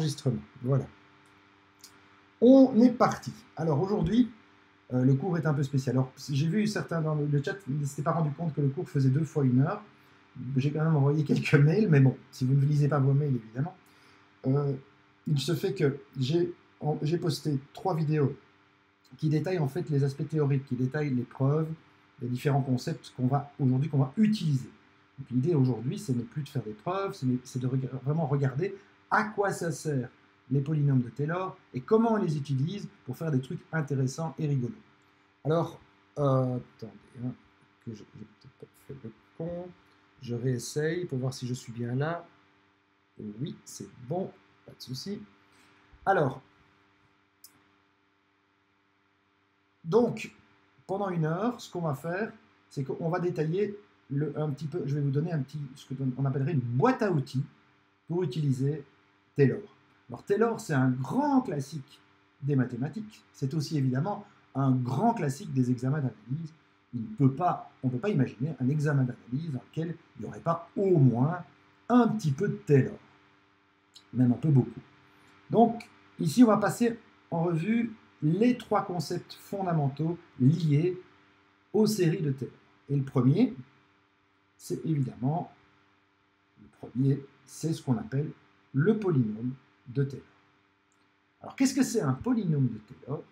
enregistrement. Voilà. On est parti. Alors aujourd'hui, le cours est un peu spécial. Alors j'ai vu certains dans le chat ne s'étaient pas rendu compte que le cours faisait 2 fois 1 heure. J'ai quand même envoyé quelques mails, mais bon, si vous ne lisez pas vos mails, évidemment. Il se fait que j'ai posté 3 vidéos qui détaillent en fait les aspects théoriques, qui détaillent les preuves, les différents concepts qu'on va utiliser. Donc l'idée aujourd'hui, ce n'est plus de faire des preuves, c'est de vraiment regarder à quoi ça sert les polynômes de Taylor et comment on les utilise pour faire des trucs intéressants et rigolos. Alors, attendez, hein, que j'ai peut-être pas fait le con, je réessaye pour voir si je suis bien là. Oui, c'est bon, pas de souci. Alors, donc, pendant 1 heure, ce qu'on va faire, c'est qu'on va détailler un petit peu, je vais vous donner ce qu'on appellerait une boîte à outils pour utiliser Taylor. Alors Taylor, c'est un grand classique des mathématiques. C'est aussi évidemment un grand classique des examens d'analyse. On ne peut pas imaginer un examen d'analyse dans lequel il n'y aurait pas au moins un petit peu de Taylor. Même un peu beaucoup. Donc, ici, on va passer en revue les 3 concepts fondamentaux liés aux séries de Taylor. Et le premier, c'est évidemment, ce qu'on appelle le polynôme de Taylor. Alors, qu'est-ce que c'est un polynôme de Taylor?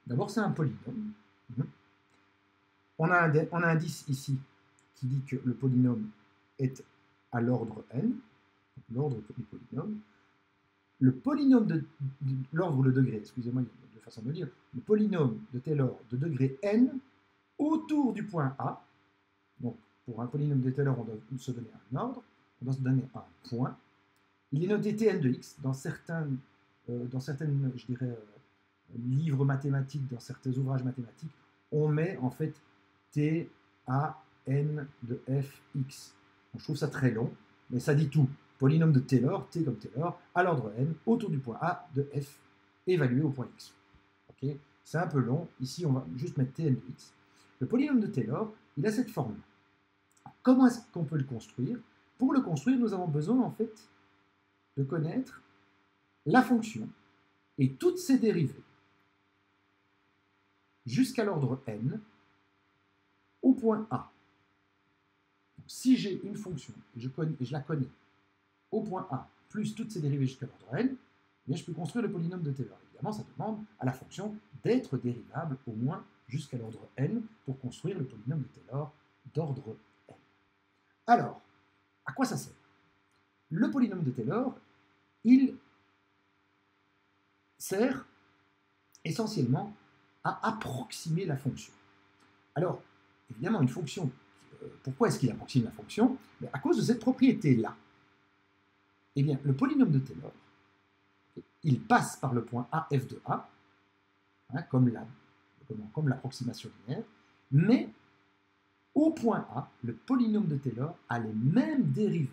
D'abord, c'est un polynôme. On a un indice ici qui dit que le polynôme est à l'ordre n, l'ordre du polynôme. Le polynôme de l'ordre ou le degré, excusez-moi, il y a deux façons de le dire, le polynôme de Taylor de degré n autour du point A. Donc, pour un polynôme de Taylor, on doit se donner un ordre, on doit se donner un point. Il est noté Tn de x dans certaines, je dirais, livres mathématiques, dans certains ouvrages mathématiques, on met en fait T à n de fx. Je trouve ça très long, mais ça dit tout. Polynôme de Taylor, T comme Taylor, à l'ordre n, autour du point A de f, évalué au point x. Okay, c'est un peu long. Ici, on va juste mettre Tn de x. Le polynôme de Taylor, il a cette forme. Comment est-ce qu'on peut le construire? Pour le construire, nous avons besoin, en fait, de connaître la fonction et toutes ses dérivées jusqu'à l'ordre n au point A. Donc, si j'ai une fonction et je la connais au point A plus toutes ses dérivées jusqu'à l'ordre n, eh bien, je peux construire le polynôme de Taylor. Évidemment, ça demande à la fonction d'être dérivable au moins jusqu'à l'ordre n pour construire le polynôme de Taylor d'ordre n. Alors, à quoi ça sert? Le polynôme de Taylor, il sert essentiellement à approximer la fonction. Alors, évidemment, une fonction, pourquoi est-ce qu'il approxime la fonction? À cause de cette propriété-là. Eh bien, le polynôme de Taylor, il passe par le point A, f de A, hein, comme l'approximation linéaire, mais au point A, le polynôme de Taylor a les mêmes dérivées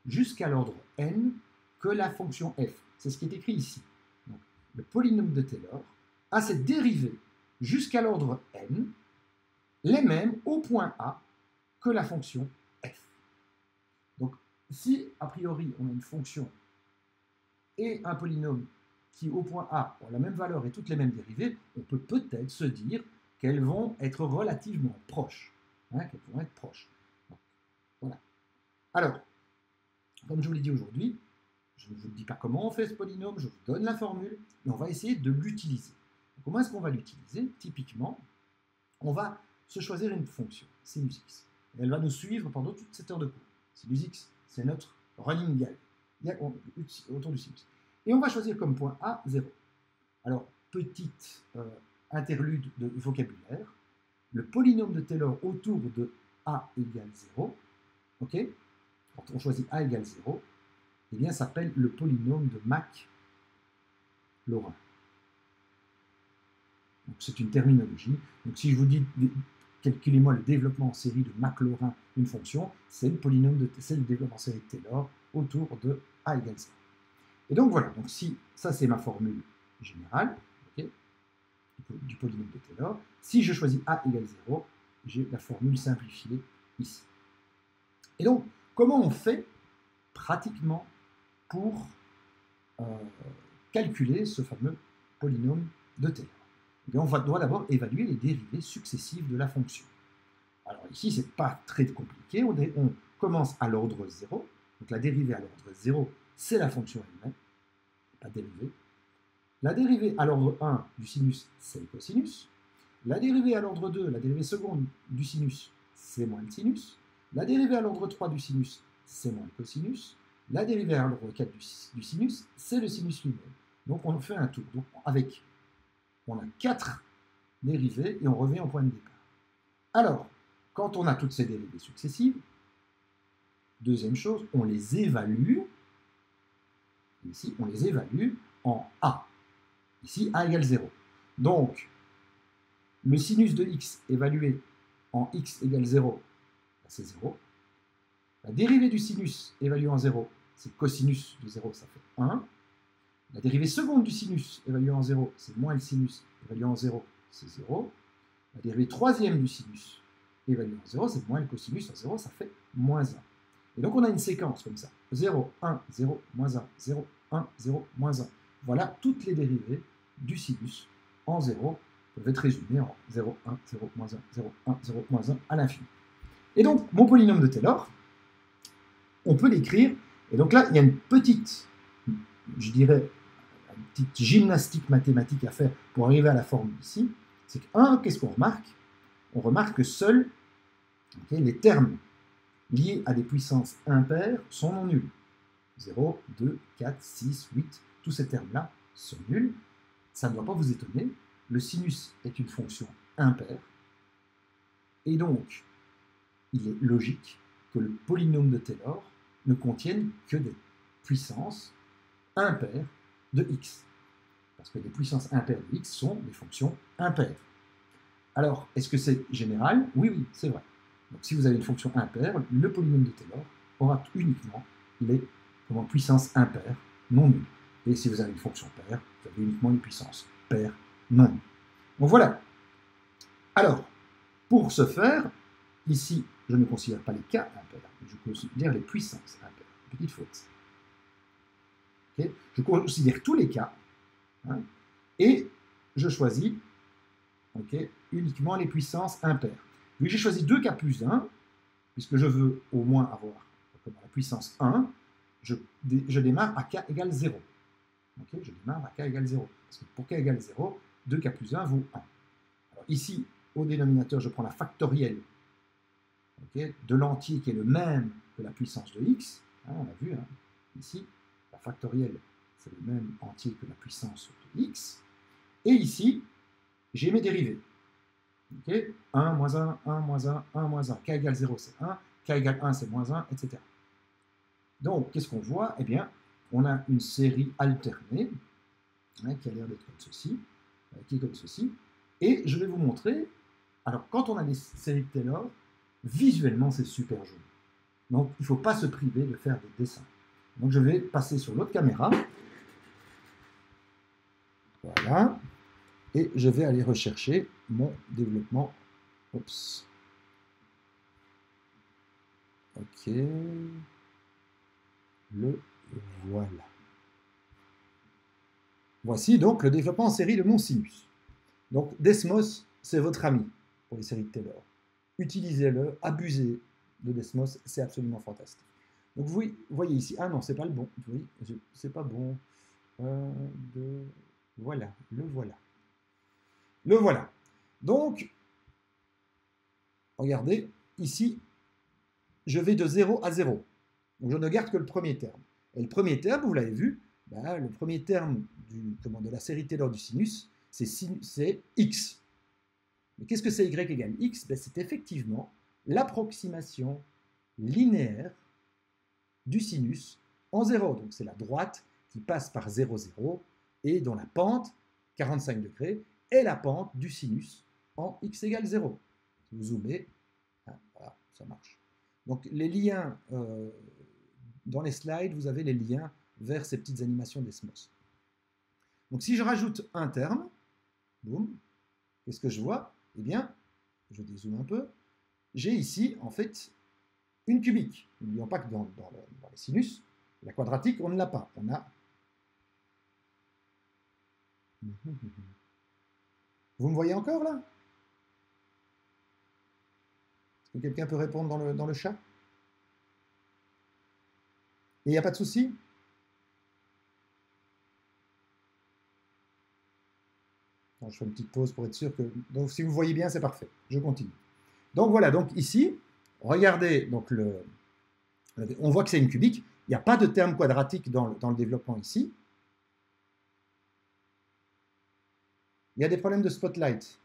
jusqu'à l'ordre n que la fonction f. C'est ce qui est écrit ici. Donc, le polynôme de Taylor a ses dérivées jusqu'à l'ordre n, les mêmes au point A que la fonction f. Donc, si, a priori, on a une fonction et un polynôme qui, au point A, ont la même valeur et toutes les mêmes dérivées, on peut peut-être se dire qu'elles vont être relativement proches. Hein, qu'elles vont être proches. Donc, voilà. Alors, comme je vous l'ai dit aujourd'hui, je ne vous dis pas comment on fait ce polynôme, je vous donne la formule, et on va essayer de l'utiliser. Comment est-ce qu'on va l'utiliser? Typiquement, on va se choisir une fonction, sinus x. Et elle va nous suivre pendant toute cette heure de cours. Sinus x, c'est notre running gag autour du sinus. Et on va choisir comme point A, 0. Alors, petite interlude de vocabulaire. Le polynôme de Taylor autour de A égale 0, ok? Quand on choisit A égale 0, eh bien, ça s'appelle le polynôme de Maclaurin. Donc, c'est une terminologie. Donc, si je vous dis, calculez-moi le développement en série de Maclaurin d'une fonction, c'est le développement en série de Taylor autour de A égale 0. Et donc, voilà. Donc, si ça, c'est ma formule générale, okay, du polynôme de Taylor. Si je choisis A égale 0, j'ai la formule simplifiée ici. Et donc, comment on fait pratiquement pour calculer ce fameux polynôme de Taylor? Eh bien, doit d'abord évaluer les dérivées successives de la fonction. Alors ici, ce n'est pas très compliqué. On commence à l'ordre 0. Donc la dérivée à l'ordre 0, c'est la fonction elle-même, pas dérivée. La dérivée à l'ordre 1 du sinus, c'est le cosinus. La dérivée à l'ordre 2, la dérivée seconde du sinus, c'est moins le sinus. La dérivée à l'ordre 3 du sinus, c'est moins le cosinus. La dérivée à l'ordre 4 du sinus, c'est le sinus lui-même. Donc on fait un tour. Donc on a 4 dérivées et on revient au point de départ. Alors, quand on a toutes ces dérivées successives, deuxième chose, on les évalue. Ici, on les évalue en A. Ici, A égale 0. Donc, le sinus de x évalué en x égale 0, c'est 0. La dérivée du sinus évaluée en 0, c'est cosinus de 0, ça fait 1. La dérivée seconde du sinus évaluée en 0, c'est moins le sinus évalué en 0, c'est 0. La dérivée troisième du sinus évaluée en 0, c'est moins le cosinus en 0, ça fait moins 1. Et donc on a une séquence comme ça. 0, 1, 0, moins 1, 0, 1, 0, moins 1. Voilà toutes les dérivées du sinus en 0 peuvent être résumées en 0, 1, 0, moins 1, 0, 1, 0, moins 1 à l'infini. Et donc mon polynôme de Taylor, on peut l'écrire, et donc là il y a une petite, je dirais, une petite gymnastique mathématique à faire pour arriver à la forme ici. C'est que, qu'est-ce qu'on remarque? On remarque que seuls les termes liés à des puissances impaires sont non nuls. 0, 2, 4, 6, 8, tous ces termes-là sont nuls. Ça ne doit pas vous étonner. Le sinus est une fonction impaire. Et donc, il est logique que le polynôme de Taylor ne contienne que des puissances impaires de x. Parce que les puissances impaires de x sont des fonctions impaires. Alors, est-ce que c'est général? Oui, oui, c'est vrai. Donc si vous avez une fonction impaire, le polynôme de Taylor aura uniquement les puissances impaires non nulles. Et si vous avez une fonction paire, vous avez uniquement les puissances paires non nulles. Donc voilà. Alors, pour ce faire, ici, je ne considère pas les cas impairs, je considère les puissances impaires. Petite faute. Okay, je considère tous les cas, hein, et je choisis uniquement les puissances impaires. Vu que j'ai choisi 2 k plus 1, puisque je veux au moins avoir la puissance 1, je démarre à k égale 0. Je démarre à k égale 0. Parce que pour k égale 0, 2k plus 1 vaut 1. Alors ici, au dénominateur, je prends la factorielle de l'entier qui est le même que la puissance de x. On a vu, ici, la factorielle, c'est le même entier que la puissance de x. Et ici, j'ai mes dérivées. 1, moins 1, 1, moins 1, 1, moins 1. K égale 0, c'est 1. K égale 1, c'est moins 1, etc. Donc, qu'est-ce qu'on voit? Eh bien, on a une série alternée, qui a l'air d'être comme ceci, qui est comme ceci. Et je vais vous montrer, alors quand on a des séries de Taylor, visuellement, c'est super joli. Donc, il ne faut pas se priver de faire des dessins. Donc, je vais passer sur l'autre caméra. Voilà. Et je vais aller rechercher mon développement. Oups. Ok. Le voilà. Voici donc le développement en série de mon sinus. Donc Desmos, c'est votre ami pour les séries de Taylor. Utilisez-le, abusez de Desmos, c'est absolument fantastique. Donc vous voyez ici, ah non, c'est pas le bon. Oui, c'est pas bon. Voilà, le voilà. Le voilà. Donc, regardez, ici, je vais de 0 à 0. Donc je ne garde que le premier terme. Et le premier terme, vous l'avez vu, le premier terme de la série Taylor du sinus, c'est x. Mais qu'est-ce que c'est y égale x? C'est effectivement l'approximation linéaire du sinus en 0. Donc c'est la droite qui passe par 0, 0 et dont la pente, 45 degrés, est la pente du sinus en x égale 0. Si vous zoomez, voilà, ça marche. Donc les liens, dans les slides, vous avez les liens vers ces petites animations Desmos. Donc si je rajoute un terme, boum, qu'est-ce que je vois? Eh bien, je dézoome un peu, j'ai ici, en fait, une cubique. N'oublions pas que dans les sinus, la quadratique, on ne l'a pas. On a Vous me voyez encore là? Est-ce que quelqu'un peut répondre dans le chat? Et il n'y a pas de souci? Je fais une petite pause pour être sûr que... Donc si vous voyez bien, c'est parfait. Je continue. Donc voilà, donc ici, regardez, donc on voit que c'est une cubique. Il n'y a pas de terme quadratique dans le développement ici. Il y a des problèmes de spotlight.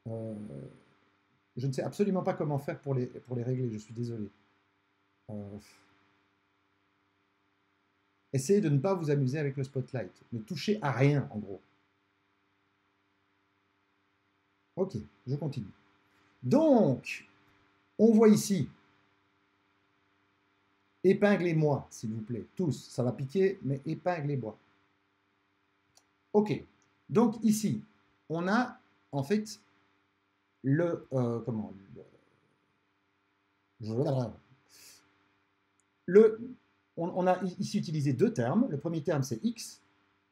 Je ne sais absolument pas comment faire pour les régler, je suis désolé. Essayez de ne pas vous amuser avec le spotlight. Ne touchez à rien, en gros. Ok, je continue. Donc, on voit ici, épinglez-moi, s'il vous plaît, tous. Ça va piquer, mais épinglez-moi. Ok, donc ici, on a en fait on a ici utilisé deux termes. Le premier terme, c'est x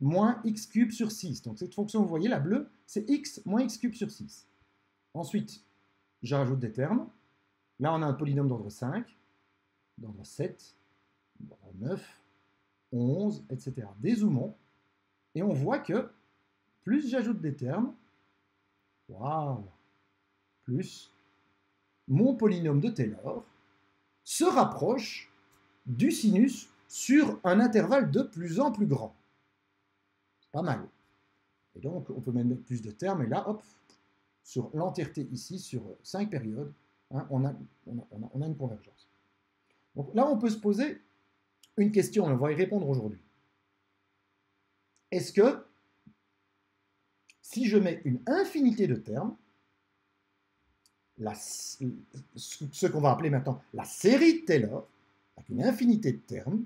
moins x cube sur 6. Donc cette fonction, vous voyez, la bleue, c'est x moins x cube sur 6. Ensuite, je rajoute des termes. Là, on a un polynôme d'ordre 5, d'ordre 7, d'ordre 9, 11, etc. Dézoomons. Et on voit que plus j'ajoute des termes, waouh, plus mon polynôme de Taylor se rapproche du sinus sur un intervalle de plus en plus grand. C'est pas mal. Et donc, on peut même mettre plus de termes. Et là, hop, sur l'entièreté ici, sur 5 périodes, hein, on a une convergence. Donc là, on peut se poser une question, et on va y répondre aujourd'hui. Est-ce que, si je mets une infinité de termes, ce qu'on va appeler maintenant la série de Taylor, avec une infinité de termes,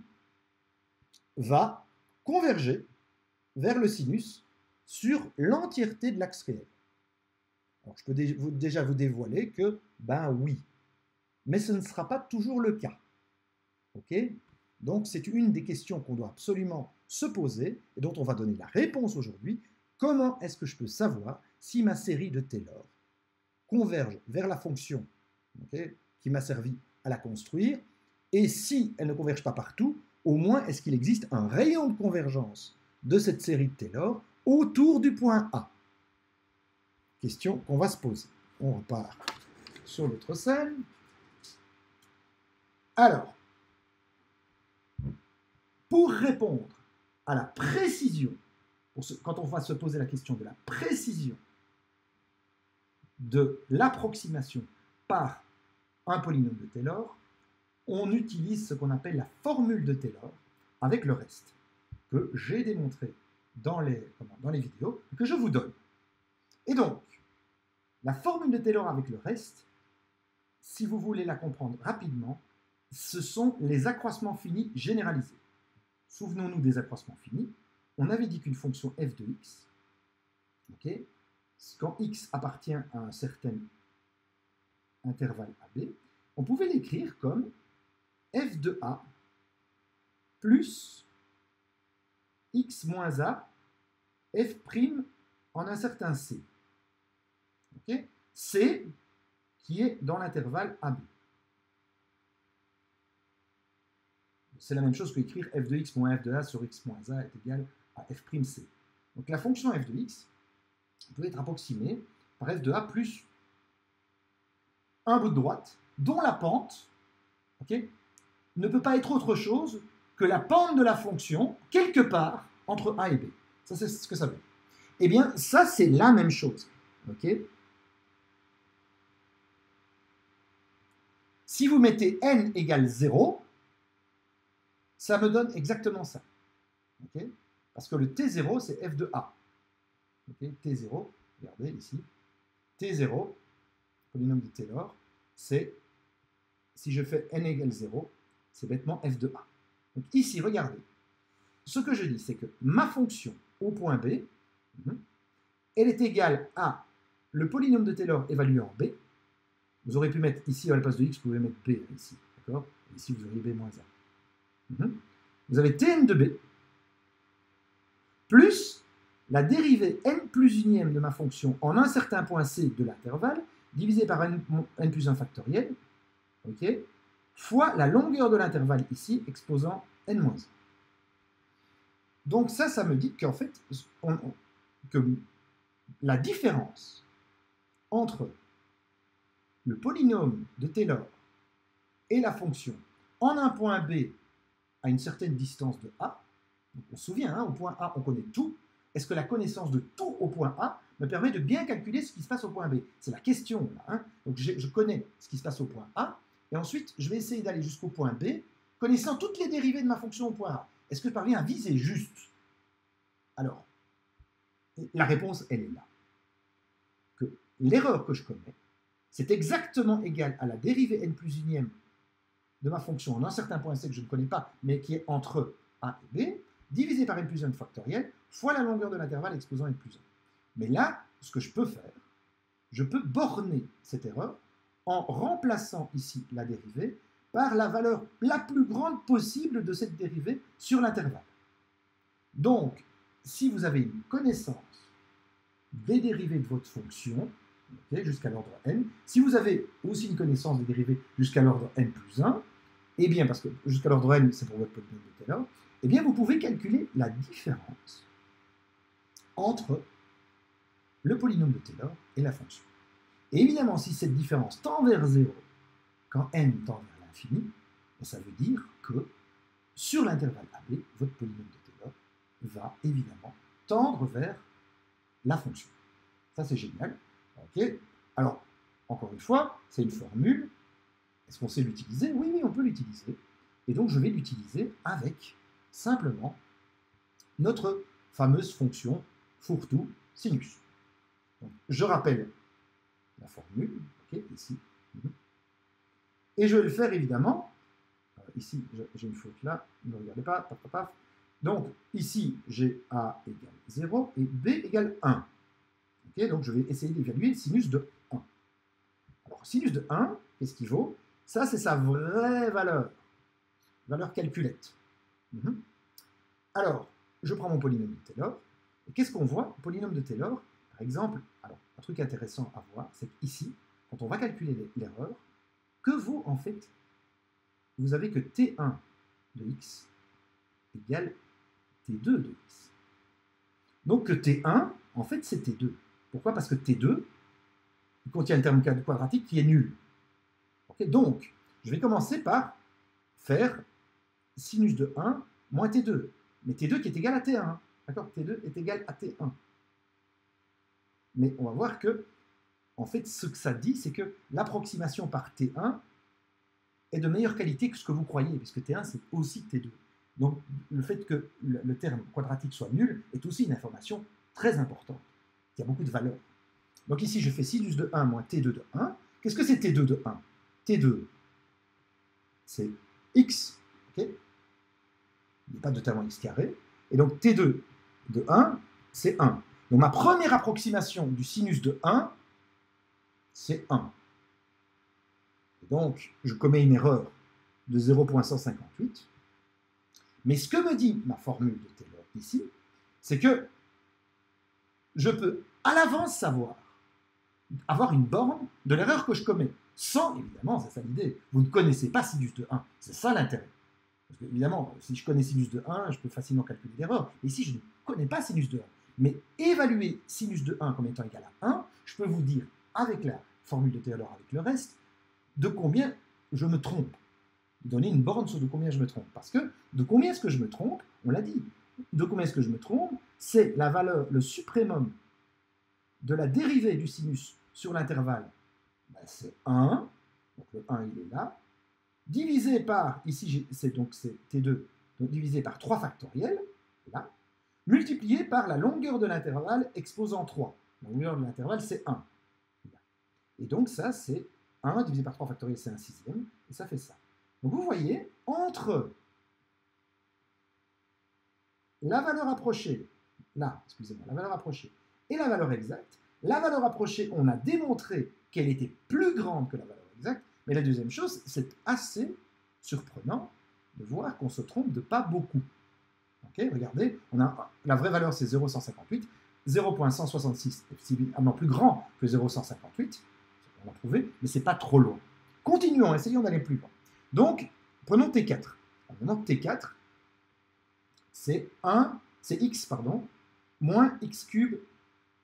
va converger vers le sinus sur l'entièreté de l'axe réel? Alors, je peux déjà vous dévoiler que, ben oui, mais ce ne sera pas toujours le cas. Ok? Donc, c'est une des questions qu'on doit absolument se poser et dont on va donner la réponse aujourd'hui. Comment est-ce que je peux savoir si ma série de Taylor converge vers la fonction, okay, qui m'a servi à la construire, et si elle ne converge pas partout, au moins est-ce qu'il existe un rayon de convergence de cette série de Taylor autour du point A? Question qu'on va se poser. On repart sur l'autre scène. Alors, pour répondre à la précision, quand on va se poser la question de la précision de l'approximation par un polynôme de Taylor, on utilise ce qu'on appelle la formule de Taylor avec le reste, que j'ai démontré dans les vidéos, que je vous donne. Et donc, la formule de Taylor avec le reste, si vous voulez la comprendre rapidement, ce sont les accroissements finis généralisés. Souvenons-nous des accroissements finis. On avait dit qu'une fonction f de x, okay, quand x appartient à un certain intervalle AB, on pouvait l'écrire comme f de a plus x moins a f' en un certain c. Okay? C qui est dans l'intervalle AB. C'est la même chose que écrire f de x moins f de a sur x moins a est égal à f'c. Donc la fonction f de x peut être approximée par f de a plus un bout de droite, dont la pente, okay, ne peut pas être autre chose que la pente de la fonction quelque part entre a et b. Ça, c'est ce que ça veut dire. Eh bien, ça, c'est la même chose. Okay? Si vous mettez n égale 0, ça me donne exactement ça. Okay? Parce que le T0, c'est f de a. Okay? T0, regardez ici, T0, polynôme de Taylor, c'est, si je fais n égale 0, c'est bêtement f de a. Donc ici, regardez, ce que je dis, c'est que ma fonction au point B, elle est égale à le polynôme de Taylor évalué en B. Vous aurez pu mettre ici, à la place de x, vous pouvez mettre B ici. D'accord? Ici, vous auriez B moins 1. Vous avez Tn de B plus la dérivée n plus unième de ma fonction en un certain point c de l'intervalle, divisé par n plus 1 factoriel, okay, fois la longueur de l'intervalle ici, exposant n-1. Donc ça me dit qu'en fait, que la différence entre le polynôme de Taylor et la fonction en un point B à une certaine distance de A, on se souvient, hein, au point A, on connaît tout. Est-ce que la connaissance de tout au point A me permet de bien calculer ce qui se passe au point B? C'est la question, là. Hein. Donc je connais ce qui se passe au point A, et ensuite je vais essayer d'aller jusqu'au point B, connaissant toutes les dérivées de ma fonction au point A. Est-ce que je parviens à viser juste? Alors, la réponse, elle est là. Que l'erreur que je commets, c'est exactement égal à la dérivée n plus unième de ma fonction en un certain point C que je ne connais pas, mais qui est entre A et B, divisé par n plus 1 factoriel, fois la longueur de l'intervalle exposant n plus 1. Mais là, ce que je peux faire, je peux borner cette erreur en remplaçant ici la dérivée par la valeur la plus grande possible de cette dérivée sur l'intervalle. Donc, si vous avez une connaissance des dérivées de votre fonction, okay, jusqu'à l'ordre n, si vous avez aussi une connaissance des dérivées jusqu'à l'ordre n plus 1, eh bien, parce que jusqu'à l'ordre n, c'est pour votre polynôme de Taylor, eh bien, vous pouvez calculer la différence entre le polynôme de Taylor et la fonction. Et évidemment, si cette différence tend vers 0 quand n tend vers l'infini, ça veut dire que sur l'intervalle AB, votre polynôme de Taylor va évidemment tendre vers la fonction. Ça, c'est génial. Okay. Alors, encore une fois, c'est une formule. Est-ce qu'on sait l'utiliser? Oui, oui, on peut l'utiliser. Et donc, je vais l'utiliser avec simplement notre fameuse fonction fourre-tout sinus. Donc, je rappelle la formule, okay, ici. Et je vais le faire évidemment. Ici, j'ai une faute là, ne regardez pas, paf, paf, paf. Donc, ici, j'ai A égale 0 et B égale 1. Okay, donc, je vais essayer d'évaluer le sinus de 1. Alors, sinus de 1, qu'est-ce qu'il vaut? Ça, c'est sa vraie valeur calculette. Alors, je prends mon polynôme de Taylor. Et qu'est-ce qu'on voit? Le polynôme de Taylor, par exemple, alors, un truc intéressant à voir, c'est qu'ici, quand on va calculer l'erreur, que vaut en fait? Vous avez que T1 de x égale T2 de x. Donc que T1, en fait, c'est T2. Pourquoi? Parce que T2, il contient un terme quadratique qui est nul. Okay, donc, je vais commencer par faire sinus de 1 moins T2. Mais T2 qui est égal à T1. D'accord? T2 est égal à T1. Mais on va voir que, en fait, ce que ça dit, c'est que l'approximation par T1 est de meilleure qualité que ce que vous croyez, puisque T1, c'est aussi T2. Donc, le fait que le terme quadratique soit nul est aussi une information très importante, qui a beaucoup de valeur. Donc ici, je fais sinus de 1 moins T2 de 1. Qu'est-ce que c'est T2 de 1? T2, c'est x, okay, il n'y a pas de terme x carré, et donc T2 de 1, c'est 1. Donc ma première approximation du sinus de 1, c'est 1. Et donc, je commets une erreur de 0,158. Mais ce que me dit ma formule de Taylor ici, c'est que je peux à l'avance avoir une borne de l'erreur que je commets. Sans, évidemment, c'est ça l'idée, vous ne connaissez pas sinus de 1. C'est ça l'intérêt. Parce que, évidemment, si je connais sinus de 1, je peux facilement calculer l'erreur. Ici, je ne connais pas sinus de 1. Mais évaluer sinus de 1 comme étant égal à 1, je peux vous dire, avec la formule de Taylor, avec le reste, de combien je me trompe. Donner une borne sur de combien je me trompe. Parce que de combien est-ce que je me trompe, on l'a dit, de combien est-ce que je me trompe, c'est la valeur, le suprémum de la dérivée du sinus sur l'intervalle, ben c'est 1, donc le 1 il est là, divisé par, ici c'est T2, donc divisé par 3 factoriels, là, multiplié par la longueur de l'intervalle exposant 3. La longueur de l'intervalle c'est 1. Là. Et donc ça c'est 1 divisé par 3 factoriels, c'est un sixième, et ça fait ça. Donc vous voyez, entre la valeur approchée, là, excusez-moi, la valeur approchée et la valeur exacte, la valeur approchée, on a démontré qu'elle était plus grande que la valeur exacte, mais la deuxième chose, c'est assez surprenant de voir qu'on se trompe de pas beaucoup. Okay, regardez, la vraie valeur c'est 0,158, 0,166 est suffisamment plus grand que 0,158, on l'a trouvé, mais ce n'est pas trop loin. Continuons, essayons d'aller plus loin. Donc, prenons T4. Alors, maintenant, T4, c'est x, pardon, moins x cube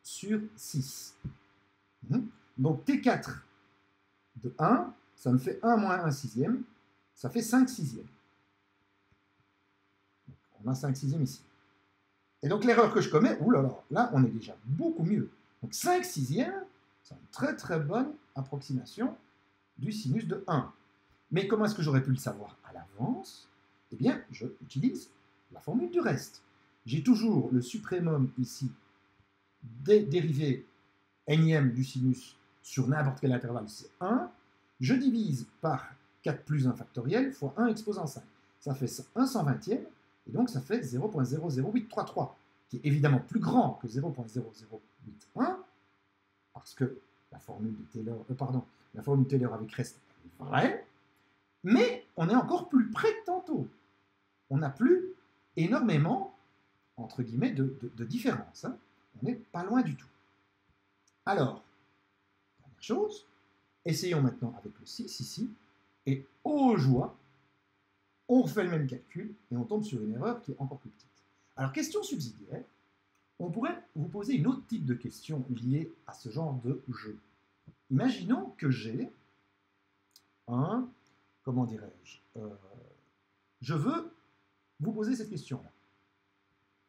sur 6. Donc, T4 de 1, ça me fait 1 moins 1 sixième, ça fait 5 sixièmes. Donc, on a 5 sixièmes ici. Et donc, l'erreur que je commets, là, on est déjà beaucoup mieux. Donc, 5 sixièmes, c'est une très très bonne approximation du sinus de 1. Mais comment est-ce que j'aurais pu le savoir à l'avance? Eh bien, je utilise la formule du reste. J'ai toujours le suprémum ici des dérivés énième du sinus sur n'importe quel intervalle, c'est 1. Je divise par 4 plus 1 factoriel fois 1 exposant 5. Ça fait 1 120e, et donc ça fait 0,00833, qui est évidemment plus grand que 0,0081, parce que la formule de Taylor, la formule de Taylor avec reste est vraie, mais on est encore plus près que tantôt. On n'a plus énormément, entre guillemets, de différence. Hein. On n'est pas loin du tout. Alors, première chose, essayons maintenant avec le 6 ici, et aux joies, on refait le même calcul, et on tombe sur une erreur qui est encore plus petite. Alors, question subsidiaire, on pourrait vous poser une autre type de question liée à ce genre de jeu. Imaginons que j'ai un, comment dirais-je, je veux vous poser cette question-là.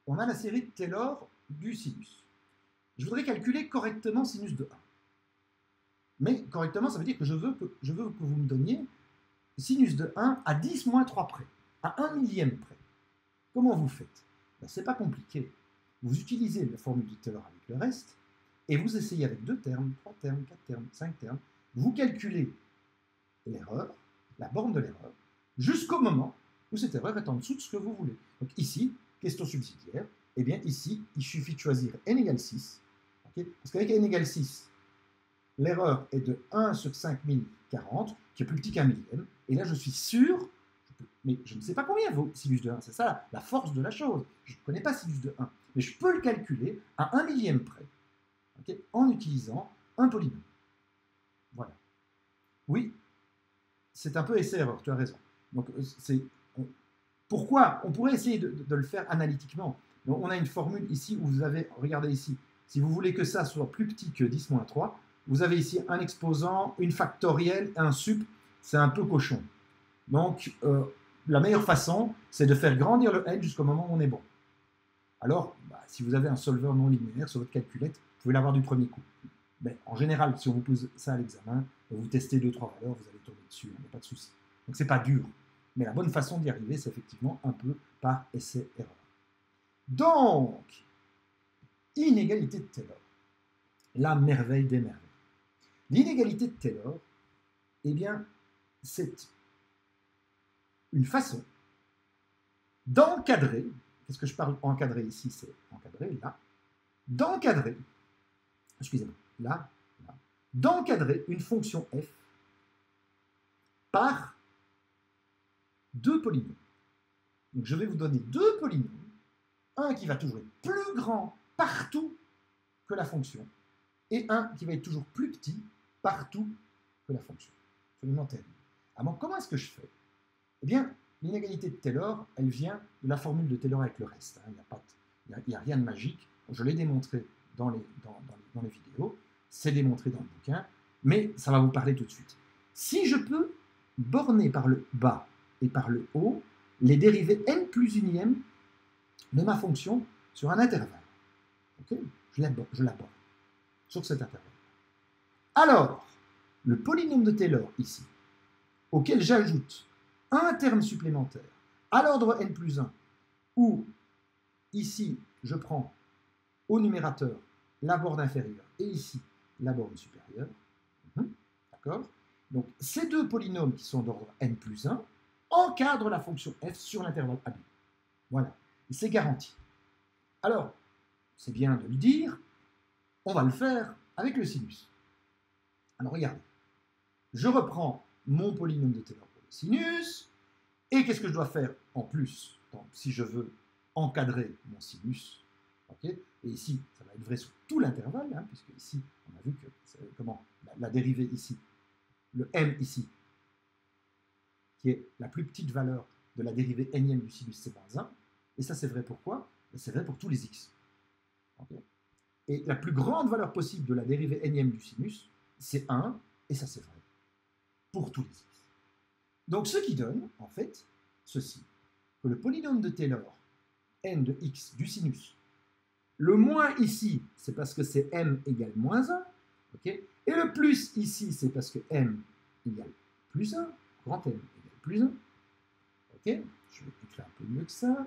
On a la série de Taylor du sinus. Je voudrais calculer correctement sinus de 1. Mais correctement, ça veut dire que je veux que vous me donniez sinus de 1 à 10 moins 3 près, à 1 millième près. Comment vous faites? Ben, c'est pas compliqué. Vous utilisez la formule de Taylor avec le reste, et vous essayez avec 2 termes, 3 termes, 4 termes, 5 termes, vous calculez l'erreur, la borne de l'erreur, jusqu'au moment où cette erreur est en dessous de ce que vous voulez. Donc ici, question subsidiaire, eh bien ici, il suffit de choisir n égale 6, okay, parce qu'avec n égale 6, l'erreur est de 1 sur 5040, qui est plus petit qu'un millième, et là je suis sûr, mais je ne sais pas combien vaut sinus de 1, c'est ça la force de la chose, je ne connais pas sinus de 1, mais je peux le calculer à 1 millième près, okay, en utilisant un polynôme. Voilà. Oui, c'est un peu essai-erreur, tu as raison. Donc, pourquoi? On pourrait essayer de le faire analytiquement. Donc, on a une formule ici où vous avez, regardez ici, si vous voulez que ça soit plus petit que 10 moins 3, vous avez ici un exposant, une factorielle, un sup, c'est un peu cochon. Donc, la meilleure façon, c'est de faire grandir le n jusqu'au moment où on est bon. Alors, si vous avez un solveur non linéaire sur votre calculette, vous pouvez l'avoir du premier coup. Mais en général, si on vous pose ça à l'examen, vous testez 2-3 valeurs, vous allez tomber dessus, il n'y a pas de souci. Donc, c'est pas dur. Mais la bonne façon d'y arriver, c'est effectivement un peu par essai-erreur. Donc, inégalité de Taylor. La merveille des merveilles. L'inégalité de Taylor, eh bien, c'est une façon d'encadrer, qu'est-ce que je parle encadrer ici, c'est encadrer là, d'encadrer, excusez-moi, là, d'encadrer une fonction f par 2 polynômes. Donc je vais vous donner 2 polynômes, un qui va toujours être plus grand partout que la fonction, et un qui va être toujours plus petit partout que la fonction. Absolument terrible. Alors comment est-ce que je fais? Eh bien, l'inégalité de Taylor, elle vient de la formule de Taylor avec le reste. Il n'y a rien de magique. Je l'ai démontré dans les vidéos, c'est démontré dans le bouquin, mais ça va vous parler tout de suite. Si je peux borner par le bas et par le haut les dérivés n plus unième de ma fonction sur un intervalle. Okay, je la borne sur cet intervalle. Alors, le polynôme de Taylor ici, auquel j'ajoute un terme supplémentaire à l'ordre n plus 1, où ici je prends au numérateur la borne inférieure et ici la borne supérieure. D'accord? Donc ces 2 polynômes qui sont d'ordre n plus 1 encadrent la fonction f sur l'intervalle AB. Voilà, c'est garanti. Alors, c'est bien de le dire, on va le faire avec le sinus. Alors regardez, je reprends mon polynôme de Taylor pour le sinus, et qu'est-ce que je dois faire en plus si je veux encadrer mon sinus, okay, Et ici, ça va être vrai sur tout l'intervalle, hein, puisque ici, on a vu que comment la dérivée ici, le m ici, qui est la plus petite valeur de la dérivée nème du sinus, c'est moins 1. Et ça, c'est vrai pour quoi? C'est vrai pour tous les x. Okay. Et la plus grande valeur possible de la dérivée nème du sinus, c'est 1, et ça, c'est vrai pour tous les x. Donc, ce qui donne, en fait, ceci, que le polynôme de Taylor, n de x du sinus, le moins ici, c'est parce que c'est m égale moins 1, okay, et le plus ici, c'est parce que m égale plus 1, grand m égale plus 1. Ok, je vais écrire un peu mieux que ça.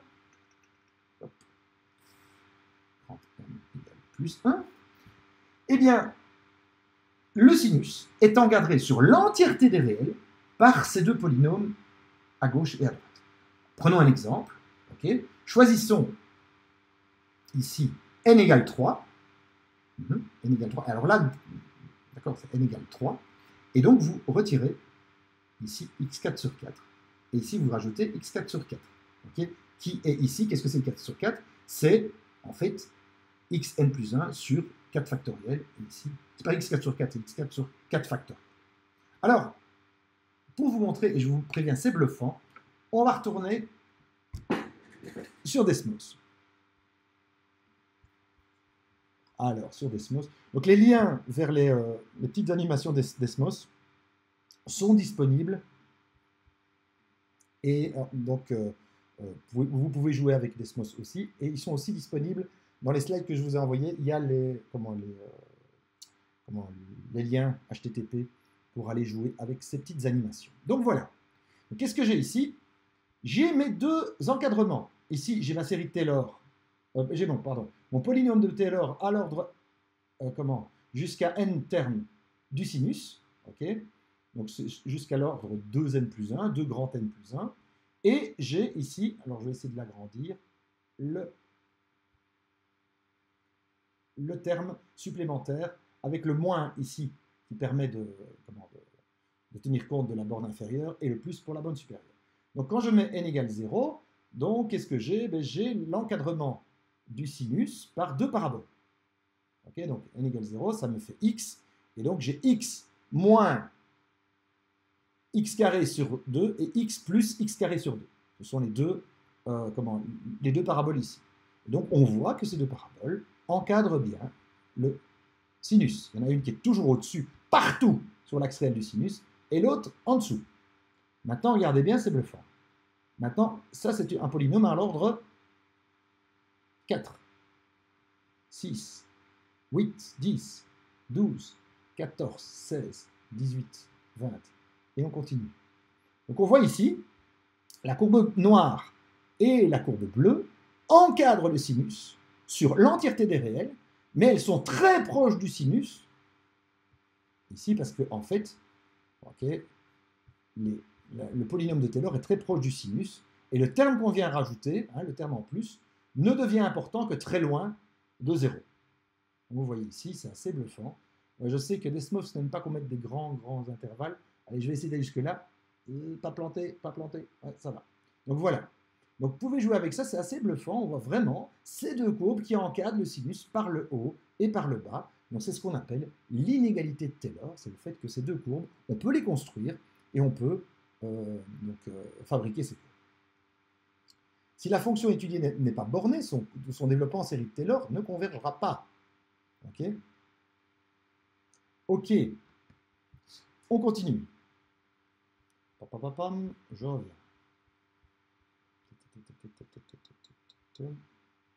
Hop. Grand m égale plus 1. Eh bien, le sinus est encadré sur l'entièreté des réels par ces deux polynômes à gauche et à droite. Prenons un exemple. Okay. Choisissons ici n égale 3. N égale 3. Alors là, d'accord, c'est n égale 3. Et donc, vous retirez ici x4 sur 4. Et ici, vous rajoutez x4 sur 4. Okay, qui est ici, qu'est-ce que c'est 4 sur 4? C'est, en fait, xn plus 1 sur 4 factoriel. Et ici, c'est pas x4 sur 4, c'est x4 sur 4 factoriel. Alors, pour vous montrer, et je vous préviens, c'est bluffant, on va retourner sur Desmos. Alors, sur Desmos. Donc, les liens vers les petites animations Desmos sont disponibles. Et donc, vous pouvez jouer avec Desmos aussi. Et ils sont aussi disponibles dans les slides que je vous ai envoyés. Il y a les liens HTTP pour aller jouer avec ces petites animations. Donc, voilà. Qu'est-ce que j'ai ici? J'ai mes deux encadrements. Ici, j'ai la série Taylor. Mon polynôme de Taylor à l'ordre, jusqu'à n termes du sinus. Ok, donc jusqu'à l'ordre 2n plus 1, 2 grand n plus 1. Et j'ai ici, alors je vais essayer de l'agrandir, le terme supplémentaire avec le moins ici qui permet de tenir compte de la borne inférieure et le plus pour la borne supérieure. Donc quand je mets n égale 0, donc qu'est-ce que j'ai? J'ai l'encadrement du sinus par deux paraboles. Okay, donc n égale 0, ça me fait x, et donc j'ai x moins x carré sur 2 et x plus x carré sur 2. Ce sont les deux paraboles ici. Et donc on voit que ces deux paraboles encadrent bien le sinus. Il y en a une qui est toujours au-dessus, partout sur l'axe réel du sinus, et l'autre en dessous. Maintenant, regardez bien, c'est bluffant. Maintenant, ça c'est un polynôme à l'ordre 4, 6, 8, 10, 12, 14, 16, 18, 20. Et on continue. Donc on voit ici, la courbe noire et la courbe bleue encadrent le sinus sur l'entièreté des réels, mais elles sont très proches du sinus, ici parce que, en fait, le polynôme de Taylor est très proche du sinus, et le terme qu'on vient rajouter, le terme en plus, ne devient important que très loin de 0. Vous voyez ici, c'est assez bluffant. Je sais que Desmos n'aime pas qu'on mette des grands intervalles. Allez, je vais essayer d'aller jusque-là. Pas planté. Ouais, ça va. Donc voilà. Donc vous pouvez jouer avec ça, c'est assez bluffant. On voit vraiment ces deux courbes qui encadrent le sinus par le haut et par le bas. Donc c'est ce qu'on appelle l'inégalité de Taylor. C'est le fait que ces deux courbes, on peut les construire et on peut fabriquer ces courbes. Si la fonction étudiée n'est pas bornée, son développement en série de Taylor ne convergera pas. Ok. On continue. Je reviens.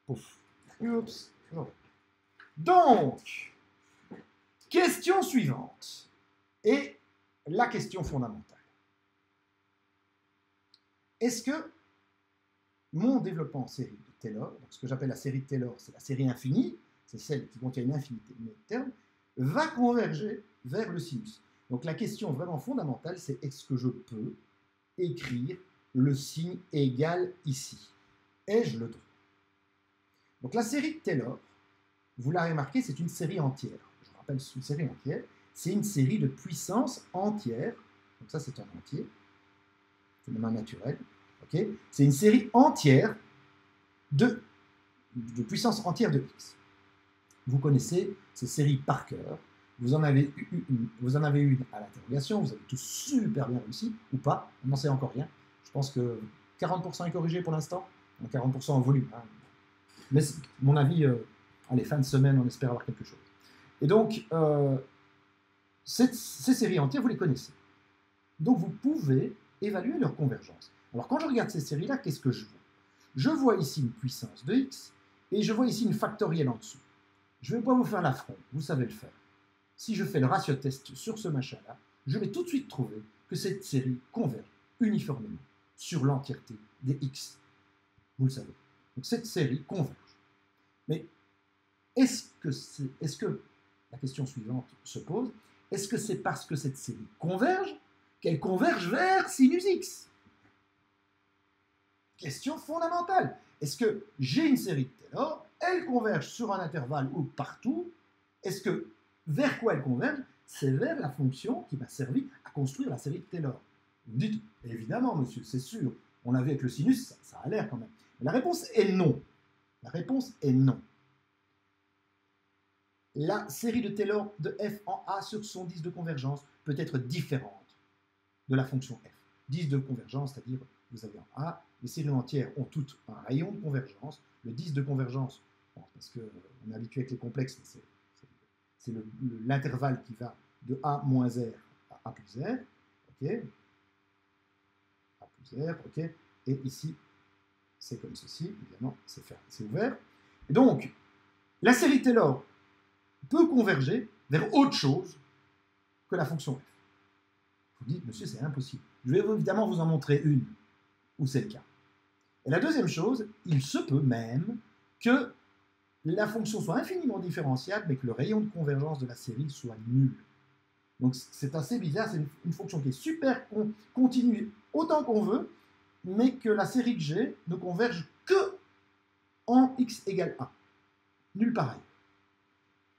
Pouf. Oups. Donc, question suivante. Et la question fondamentale. Est-ce que mon développement en série de Taylor, donc ce que j'appelle la série de Taylor, c'est la série infinie, c'est celle qui contient une infinité de termes, va converger vers le sinus. Donc la question vraiment fondamentale, c'est est-ce que je peux écrire le signe égal ici? Ai-je le droit? Donc la série de Taylor, vous l'avez remarqué, c'est une série entière. Je vous rappelle, c'est une série entière. C'est une série de puissance entière. Donc ça, c'est un entier. C'est même un naturel. C'est une série entière de puissance entière de x. Vous connaissez ces séries par cœur. Vous en avez une à l'interrogation, vous avez tous super bien réussi, ou pas, on n'en sait encore rien. Je pense que 40% est corrigé pour l'instant, 40% en volume. Hein. Mais mon avis, allez, fin de semaine, on espère avoir quelque chose. Et donc, ces séries entières, vous les connaissez. Donc, vous pouvez évaluer leur convergence. Alors, quand je regarde ces séries-là, qu'est-ce que je vois? Je vois ici une puissance de x, et je vois ici une factorielle en dessous. Je ne vais pas vous faire l'affront, vous savez le faire. Si je fais le ratio test sur ce machin-là, je vais tout de suite trouver que cette série converge uniformément sur l'entièreté des x. Vous le savez. Donc cette série converge. Mais est-ce que la question suivante se pose, est-ce que c'est parce que cette série converge qu'elle converge vers sinus x? Question fondamentale. Est-ce que j'ai une série de Taylor, elle converge sur un intervalle ou partout? Est-ce que vers quoi elle converge? C'est vers la fonction qui m'a servi à construire la série de Taylor. Vous me dites, évidemment, monsieur, c'est sûr. On l'a vu avec le sinus, ça a l'air quand même. Mais la réponse est non. La réponse est non. La série de Taylor de f en A sur son disque de convergence peut être différente de la fonction f. Disque de convergence, c'est-à-dire, vous avez en A, les séries entières ont toutes un rayon de convergence. Le disque de convergence, bon, parce qu'on est habitué avec les complexes, mais c'est l'intervalle qui va de A moins R à A plus R. OK. A plus R, OK. Et ici, c'est comme ceci, évidemment, c'est ouvert. Et donc, la série Taylor peut converger vers autre chose que la fonction f. Vous dites, monsieur, c'est impossible. Je vais évidemment vous en montrer une où c'est le cas. Et la deuxième chose, il se peut même que la fonction soit infiniment différenciable, mais que le rayon de convergence de la série soit nul. Donc c'est assez bizarre, c'est une fonction qui est super continue autant qu'on veut, mais que la série que j'ai ne converge que en x égale 1. Nulle part ailleurs.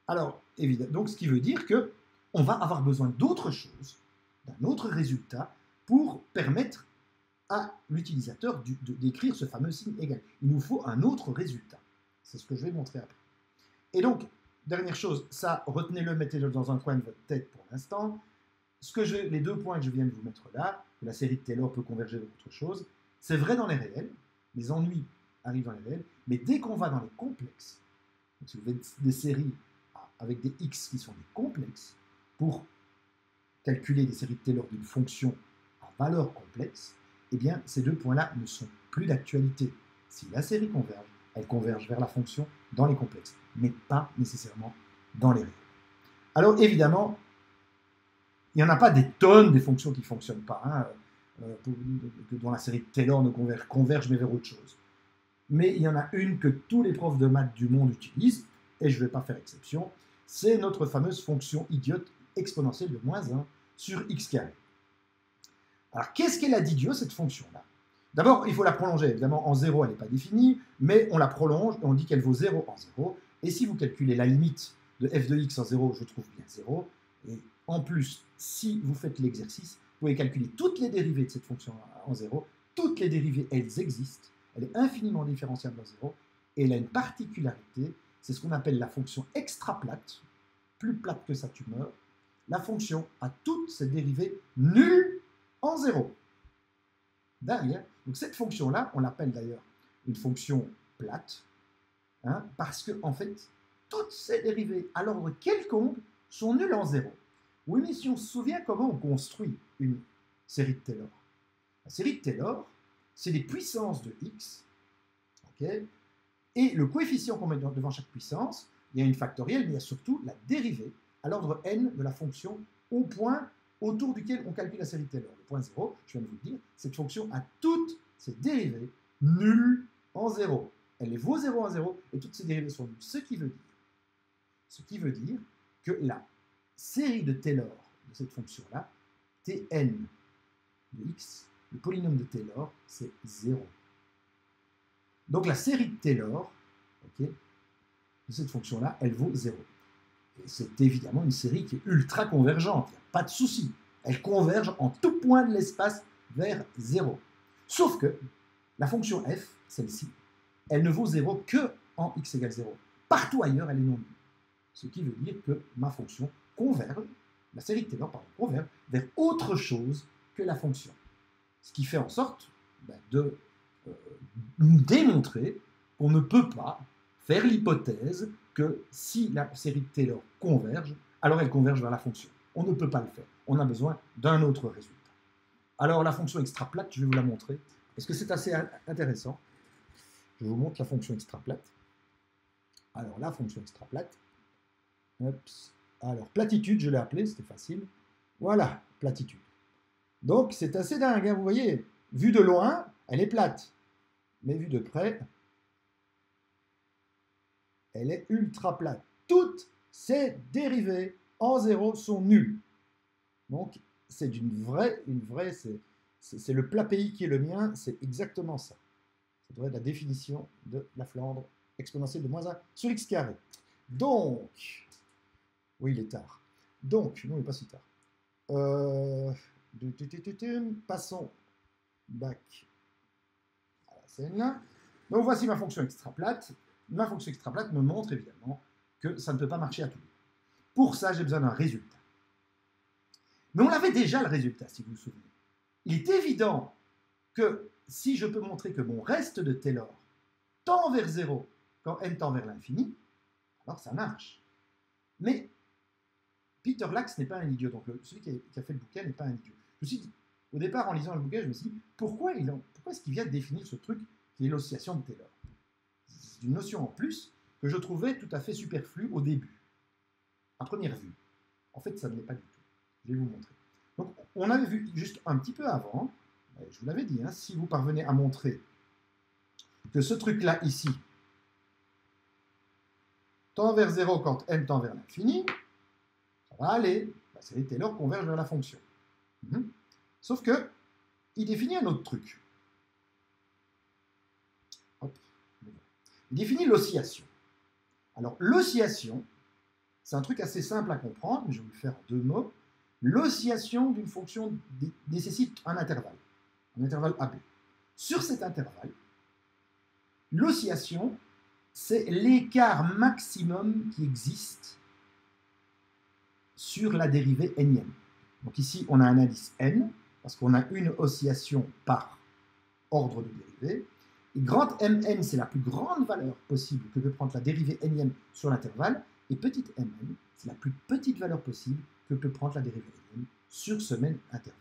Alors, évidemment, donc ce qui veut dire qu'on va avoir besoin d'autre chose, d'un autre résultat, pour permettre à l'utilisateur d'écrire ce fameux signe égal. Il nous faut un autre résultat. C'est ce que je vais montrer après. Et donc, dernière chose, ça, retenez-le, mettez-le dans un coin de votre tête pour l'instant. Les 2 points que je viens de vous mettre là, que la série de Taylor peut converger vers autre chose, c'est vrai dans les réels, les ennuis arrivent dans les réels, mais dès qu'on va dans les complexes, donc si vous avez des séries avec des x qui sont des complexes, pour calculer des séries de Taylor d'une fonction à valeur complexe, eh bien, ces 2 points-là ne sont plus d'actualité. Si la série converge, elle converge vers la fonction dans les complexes, mais pas nécessairement dans les réels. Alors, évidemment, il n'y en a pas des tonnes des fonctions qui ne fonctionnent pas, hein, dont la série de Taylor ne converge mais vers autre chose. Mais il y en a une que tous les profs de maths du monde utilisent, et je ne vais pas faire exception, c'est notre fameuse fonction idiote exponentielle de moins 1 sur x carré. Alors, qu'est-ce qu'elle a d'idiot, cette fonction-là? D'abord, il faut la prolonger. Évidemment, en 0, elle n'est pas définie, mais on la prolonge et on dit qu'elle vaut 0 en 0. Et si vous calculez la limite de f de x en 0, je trouve bien 0. Et en plus, si vous faites l'exercice, vous pouvez calculer toutes les dérivées de cette fonction en 0. Toutes les dérivées, elles existent. Elle est infiniment différenciable en 0. Et elle a une particularité, c'est ce qu'on appelle la fonction extra plate, plus plate que sa tumeur. La fonction a toutes ses dérivées nulles en 0. Derrière, donc cette fonction-là, on l'appelle d'ailleurs une fonction plate, hein, parce que en fait, toutes ces dérivées à l'ordre quelconque sont nulles en 0. Oui, mais si on se souvient comment on construit une série de Taylor. La série de Taylor, c'est des puissances de x, okay, et le coefficient qu'on met devant chaque puissance, il y a une factorielle, mais il y a surtout la dérivée à l'ordre n de la fonction au point autour duquel on calcule la série de Taylor. Le point 0, je viens de vous le dire, cette fonction a toutes ses dérivées nulles en 0. Elle les vaut 0 en 0 et toutes ses dérivées sont nulles. Ce qui veut dire que la série de Taylor de cette fonction-là, Tn de x, le polynôme de Taylor, c'est 0. Donc la série de Taylor, okay, de cette fonction-là, elle vaut 0. Et c'est évidemment une série qui est ultra convergente, il n'y a pas de souci. Elle converge en tout point de l'espace vers 0. Sauf que la fonction f, celle-ci, elle ne vaut 0 que en x égale 0. Partout ailleurs, elle est non nulle. Ce qui veut dire que ma fonction converge, la série de Taylor, pardon, converge vers autre chose que la fonction. Ce qui fait en sorte de démontrer qu'on ne peut pas faire l'hypothèse que si la série de Taylor converge, alors elle converge vers la fonction. On ne peut pas le faire. On a besoin d'un autre résultat. Alors la fonction extraplate, je vais vous la montrer, parce que c'est assez intéressant. Je vous montre la fonction extraplate. Alors la fonction extraplate. Alors platitude, je l'ai appelée, c'était facile. Voilà, platitude. Donc c'est assez dingue, hein, vous voyez. Vue de loin, elle est plate. Mais vue de près, elle est ultra plate. Toutes ces dérivées en zéro sont nulles. Donc c'est c'est le plat pays qui est le mien, c'est exactement ça. Ça devrait être la définition de la Flandre exponentielle de moins 1 sur x carré. Donc, oui, il est tard. Donc, non, il n'est pas si tard. Passons back à la scène là. Donc, voici ma fonction extraplate. Ma fonction extraplate me montre évidemment que ça ne peut pas marcher à tout. Pour ça, j'ai besoin d'un résultat. Mais on avait déjà le résultat, si vous vous souvenez. Il est évident que si je peux montrer que mon reste de Taylor tend vers 0 quand n tend vers l'infini, alors ça marche. Mais Peter Lax n'est pas un idiot, donc celui qui a fait le bouquin n'est pas un idiot. Je me suis dit, au départ, en lisant le bouquin, je me suis dit, pourquoi est-ce qu'il vient de définir ce truc qui est l'oscillation de Taylor? C'est une notion en plus que je trouvais tout à fait superflue au début, à première vue. En fait, ça ne l'est pas du tout. Je vais vous montrer. Donc, on avait vu juste un petit peu avant, je vous l'avais dit, hein, si vous parvenez à montrer que ce truc-là ici tend vers 0 quand n tend vers l'infini, ça va aller. La série Taylor converge vers la fonction. Sauf que, il définit un autre truc. Hop. Il définit l'oscillation. Alors, l'oscillation, c'est un truc assez simple à comprendre, mais je vais vous le faire en 2 mots. L'oscillation d'une fonction nécessite un intervalle AB. Sur cet intervalle, l'oscillation, c'est l'écart maximum qui existe sur la dérivée n-ième. Donc ici, on a un indice n, parce qu'on a une oscillation par ordre de dérivée. Et grand Mn, c'est la plus grande valeur possible que peut prendre la dérivée n-ième sur l'intervalle. Et petite mn, c'est la plus petite valeur possible que peut prendre la dérivée n-ième sur ce même intervalle.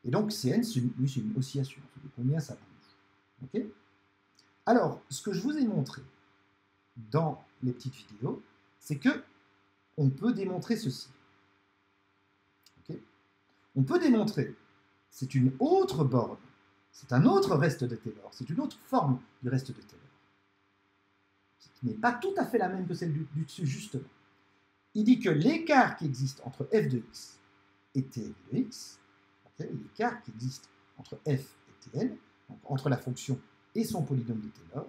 Et donc Cn, c'est une oscillation. De combien ça bouge. Okay. Alors, ce que je vous ai montré dans les petites vidéos, c'est que on peut démontrer ceci. Okay. On peut démontrer, c'est une autre borne, c'est un autre reste de Taylor, c'est une autre forme du reste de Taylor, qui n'est pas tout à fait la même que celle du dessus, justement. Il dit que l'écart qui existe entre f de x et tn de x, okay, l'écart qui existe entre f et tn, donc entre la fonction et son polynôme de Taylor,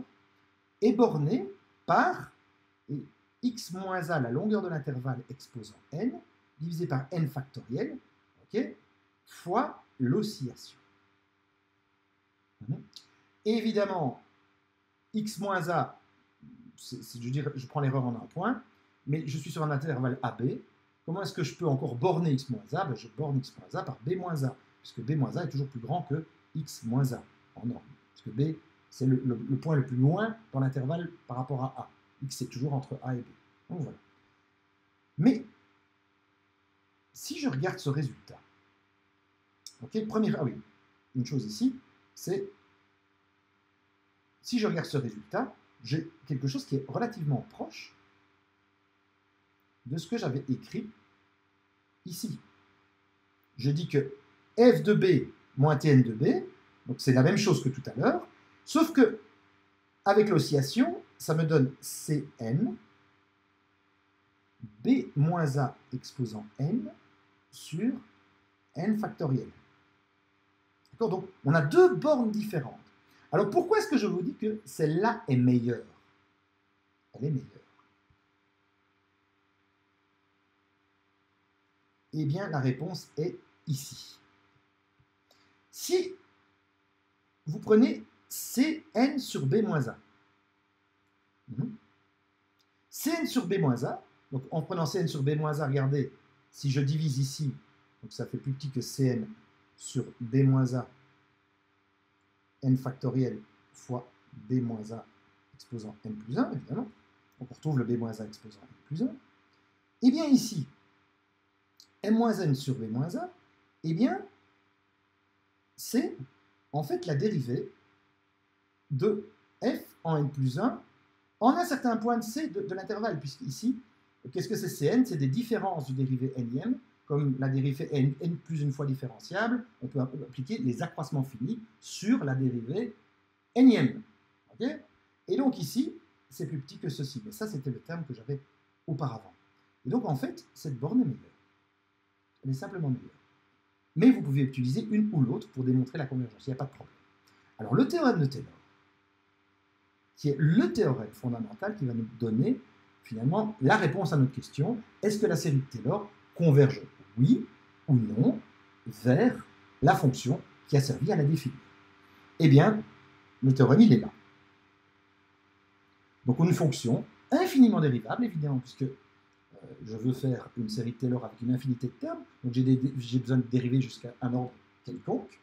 est borné par x moins a, la longueur de l'intervalle exposant n, divisé par n factoriel, okay, fois l'oscillation. Et évidemment, x moins a, je prends l'erreur en un point, mais je suis sur un intervalle AB. Comment est-ce que je peux encore borner x moins a? Je borne x moins a par b moins a, puisque b moins a est toujours plus grand que x moins a en norme, puisque b, c'est le point le plus loin dans l'intervalle par rapport à a. X est toujours entre a et b. Donc voilà. Mais, si je regarde ce résultat, ok, une chose ici, c'est, si je regarde ce résultat, j'ai quelque chose qui est relativement proche de ce que j'avais écrit ici. Je dis que f de b moins tn de b, donc c'est la même chose que tout à l'heure, sauf que, avec l'oscillation, ça me donne Cn, b moins a exposant n sur n factoriel. D'accord? Donc, on a deux bornes différentes. Alors, pourquoi est-ce que je vous dis que celle-là est meilleure? Elle est meilleure. Eh bien, la réponse est ici. Si vous prenez Cn sur b moins a, Cn sur b moins a, Donc en prenant Cn sur b moins a, regardez, si je divise ici, donc ça fait plus petit que Cn sur b moins a n factoriel fois b moins a exposant n plus 1, évidemment. Donc on retrouve le b moins a exposant n plus 1. Et bien ici, m moins n sur b moins a, eh bien, c'est en fait la dérivée de f en n plus 1 en un certain point de c de l'intervalle, puisqu'ici, qu'est-ce que c'est Cn? C'est des différences du dérivé nème, comme la dérivée n plus une fois différenciable, on peut appliquer les accroissements finis sur la dérivée nème. Okay, et donc ici, c'est plus petit que ceci, mais ça c'était le terme que j'avais auparavant. Et donc en fait, cette borne est meilleure. Elle est simplement meilleure. Mais vous pouvez utiliser une ou l'autre pour démontrer la convergence, il n'y a pas de problème. Alors le théorème de Taylor, qui est le théorème fondamental qui va nous donner finalement la réponse à notre question, est-ce que la série de Taylor converge, oui ou non, vers la fonction qui a servi à la définir? Eh bien, le théorème, il est là. Donc une fonction infiniment dérivable, évidemment, puisque je veux faire une série de Taylor avec une infinité de termes, donc j'ai besoin de dériver jusqu'à un ordre quelconque.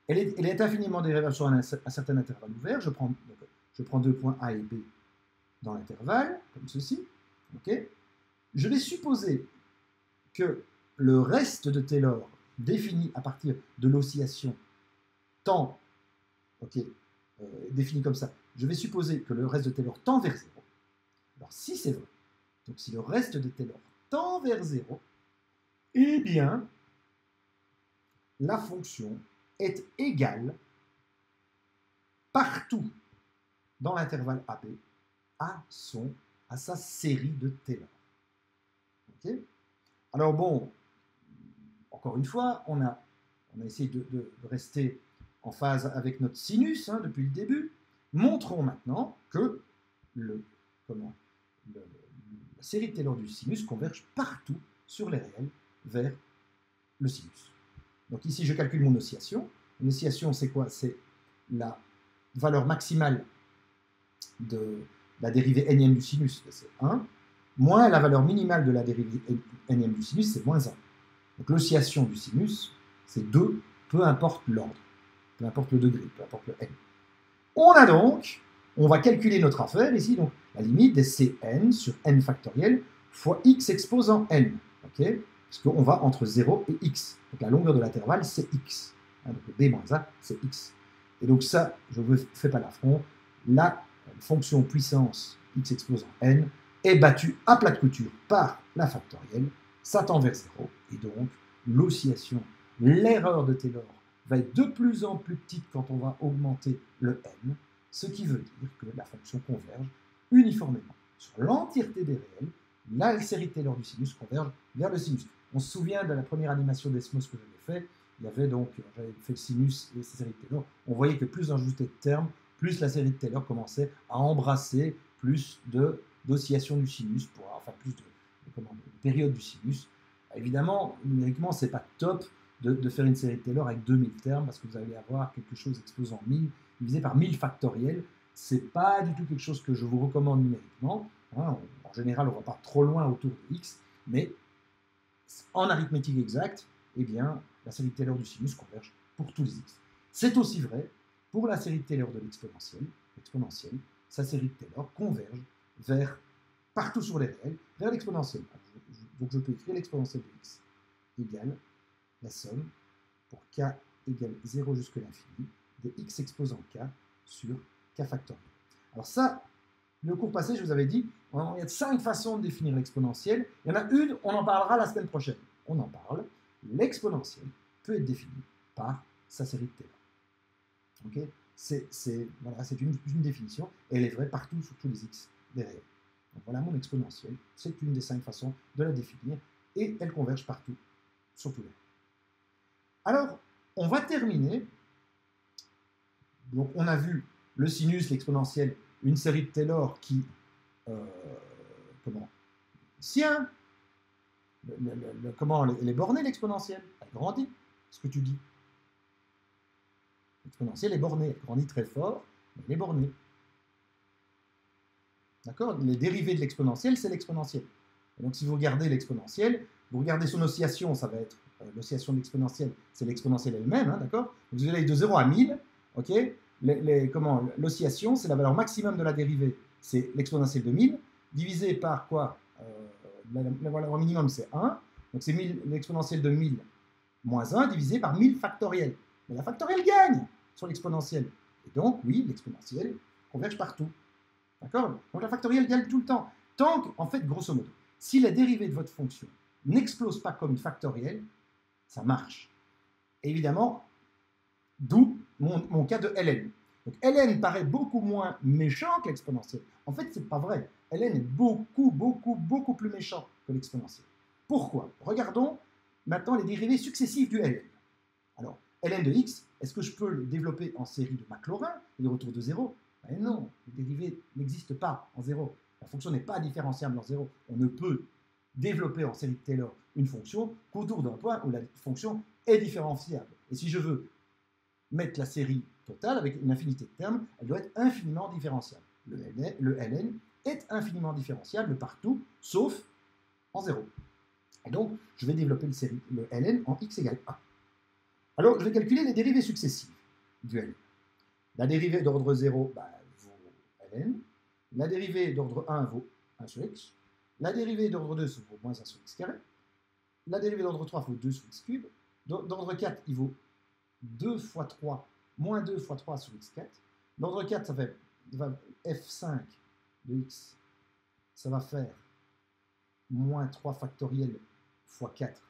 Elle est infiniment dérivable sur un certain intervalle ouvert. Je prends 2 points A et B dans l'intervalle, comme ceci. Okay, je vais supposer que le reste de Taylor défini à partir de l'oscillation tend, défini comme ça, je vais supposer que le reste de Taylor tend vers 0. Alors si c'est vrai, donc si le reste de Taylor tend vers 0, eh bien, la fonction est égale partout dans l'intervalle AB à sa série de Taylor. Okay, alors bon, encore une fois, on a essayé de rester en phase avec notre sinus depuis le début. Montrons maintenant que la série de Taylor du sinus converge partout sur les réels vers le sinus. Donc ici, je calcule mon oscillation. Une oscillation, c'est quoi? C'est la valeur maximale de la dérivée nème du sinus, c'est 1, moins la valeur minimale de la dérivée nème du sinus, c'est moins 1. Donc l'oscillation du sinus, c'est 2, peu importe l'ordre, peu importe le degré, peu importe le n. On va calculer notre affaire ici, donc la limite des Cn sur n factoriel fois x exposant n, okay, parce qu'on va entre 0 et x. Donc la longueur de l'intervalle, c'est x. Donc le b moins a, c'est x. Et donc ça, je ne fais pas l'affront, la fonction puissance x exposant n est battue à plat de couture par la factorielle, ça tend vers 0, et donc l'oscillation, l'erreur de Taylor va être de plus en plus petite quand on va augmenter le n, ce qui veut dire que la fonction converge uniformément sur l'entièreté des réels. La série de Taylor du sinus converge vers le sinus. On se souvient de la première animation d'Esmos que j'avais fait. Il y avait donc, j'avais fait le sinus et la série de Taylor. On voyait que plus on ajoutait de termes, plus la série de Taylor commençait à embrasser plus d'oscillations du sinus, enfin plus de périodes du sinus. Évidemment, numériquement, c'est pas top de faire une série de Taylor avec 2000 termes, parce que vous allez avoir quelque chose exposant 1000, divisé par 1000 factoriels. C'est pas du tout quelque chose que je vous recommande numériquement. En général, on ne va pas trop loin autour de x, mais en arithmétique exacte, eh bien, la série de Taylor du sinus converge pour tous les x. C'est aussi vrai pour la série de Taylor de l'exponentielle. Sa série de Taylor converge partout sur les réels, vers l'exponentielle. Donc je peux écrire l'exponentielle de x égale la somme pour k égale 0 jusqu'à l'infini de x exposant k sur k factoriel. Alors ça, le cours passé, je vous avais dit, il y a 5 façons de définir l'exponentielle. Il y en a une, on en parlera la semaine prochaine. On en parle. L'exponentielle peut être définie par sa série de Taylor. Okay, c'est une définition, et elle est vraie partout sur tous les x des réels. Donc voilà mon exponentielle, c'est une des 5 façons de la définir, et elle converge partout, sur tous les réels. Alors, on va terminer. Donc on a vu le sinus, l'exponentielle, une série de Taylor qui tient, elle est bornée, l'exponentielle, elle grandit, ce que tu dis. L'exponentielle est bornée, elle grandit très fort, mais elle est bornée. D'accord? Les dérivés de l'exponentielle, c'est l'exponentielle. Et donc, si vous regardez l'exponentielle, vous regardez son oscillation, ça va être l'oscillation de l'exponentielle, c'est l'exponentielle elle-même, hein, d'accord? Vous allez de 0 à 1000, ok? L'oscillation, c'est la valeur maximum de la dérivée, c'est l'exponentielle de 1000, divisé par quoi? La valeur minimum, c'est 1, donc c'est l'exponentielle de 1000 moins 1 divisé par 1000 factoriel. Mais la factorielle gagne sur l'exponentielle. Et donc, oui, l'exponentielle converge partout. D'accord? Donc la factorielle gagne tout le temps. Tant qu'en fait, grosso modo, si la dérivée de votre fonction n'explose pas comme une factorielle, ça marche. Et évidemment, d'où mon cas de ln. Donc ln paraît beaucoup moins méchant que l'exponentielle. En fait, ce n'est pas vrai. ln est beaucoup plus méchant que l'exponentielle. Pourquoi? Regardons maintenant les dérivées successives du ln. Alors, ln de x, est-ce que je peux le développer en série de Maclaurin, et retour de 0? Ben non, le dérivé n'existe pas en 0. La fonction n'est pas différenciable en 0. On ne peut développer en série de Taylor une fonction qu'autour d'un point où la fonction est différenciable. Et si je veux mettre la série totale avec une infinité de termes, elle doit être infiniment différenciable. Le ln est infiniment différenciable partout, sauf en 0. Et donc, je vais développer le ln en x égale 1. Alors, je vais calculer les dérivées successives du ln. La dérivée d'ordre 0 vaut ln. La dérivée d'ordre 1 vaut 1 sur x. La dérivée d'ordre 2 vaut moins 1 sur x carré. La dérivée d'ordre 3 vaut 2 sur x cube. D'ordre 4, il vaut 2 fois 3, moins 2 fois 3 sur x4. D'ordre 4, ça fait f5 de x, ça va faire moins 3 factoriel fois 4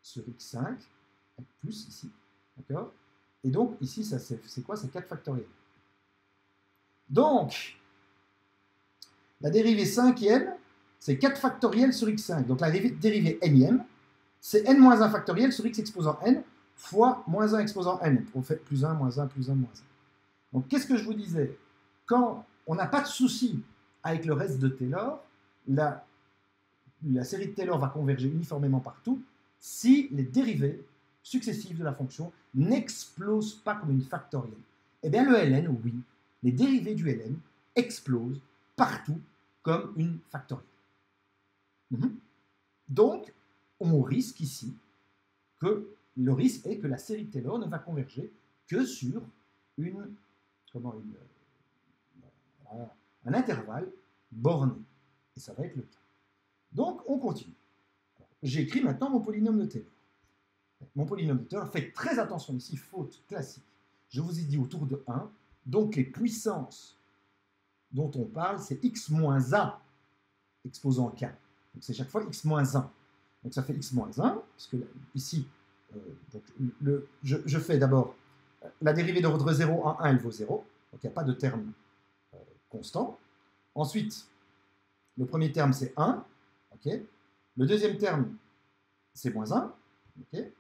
sur x5, avec plus ici, d'accord? Et donc, ici, c'est quoi? C'est 4 factoriel. Donc, la dérivée cinquième, c'est 4 factoriel sur x5. Donc, la dérivée nème, c'est n-1 factoriel sur x exposant n fois moins 1 exposant n. On fait plus 1, moins 1, plus 1, moins 1. Donc, qu'est-ce que je vous disais? Quand on n'a pas de souci avec le reste de Taylor, la série de Taylor va converger uniformément partout si les dérivées successives de la fonction n'explosent pas comme une factorielle. Eh bien, le ln, oui, les dérivées du ln explosent partout comme une factorielle. Donc, on risque ici le risque est que la série de Taylor ne va converger que sur un intervalle borné. Et ça va être le cas. Donc, on continue. J'écris maintenant mon polynôme de Taylor. Mon polynôme de Taylor, faites très attention ici, faute classique. Je vous ai dit autour de 1, donc les puissances dont on parle, c'est x moins a exposant k. Donc c'est chaque fois x moins 1. Donc ça fait x moins 1, puisque ici, je fais d'abord la dérivée d'ordre 0 en 1, elle vaut 0. Donc il n'y a pas de terme constant. Ensuite, le premier terme, c'est 1. Okay. Le deuxième terme, c'est moins 1. Okay.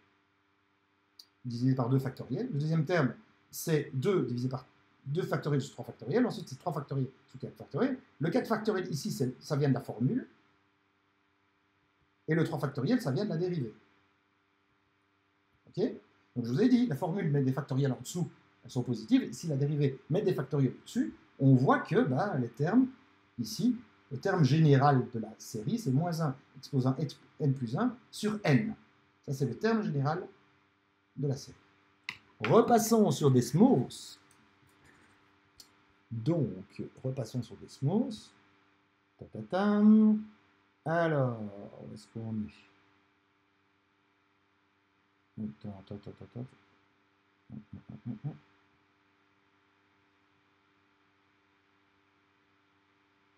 Divisé par 2 factoriel. Le deuxième terme, c'est 2 divisé par 2 factoriel sur 3 factoriel. Ensuite, c'est 3 factoriel sur 4 factoriel. Le 4 factoriel, ici, ça vient de la formule. Et le 3 factoriel, ça vient de la dérivée. Ok? Donc, je vous ai dit, la formule met des factoriels en dessous, elles sont positives. Et si la dérivée met des factoriels au-dessus, on voit que les termes, ici, le terme général de la série, c'est moins 1 exposant n plus 1 sur n. Ça, c'est le terme général de la série. Repassons sur Desmos. Donc, repassons sur Desmos. Ta-ta-tam. Alors, où est-ce qu'on est? Attends.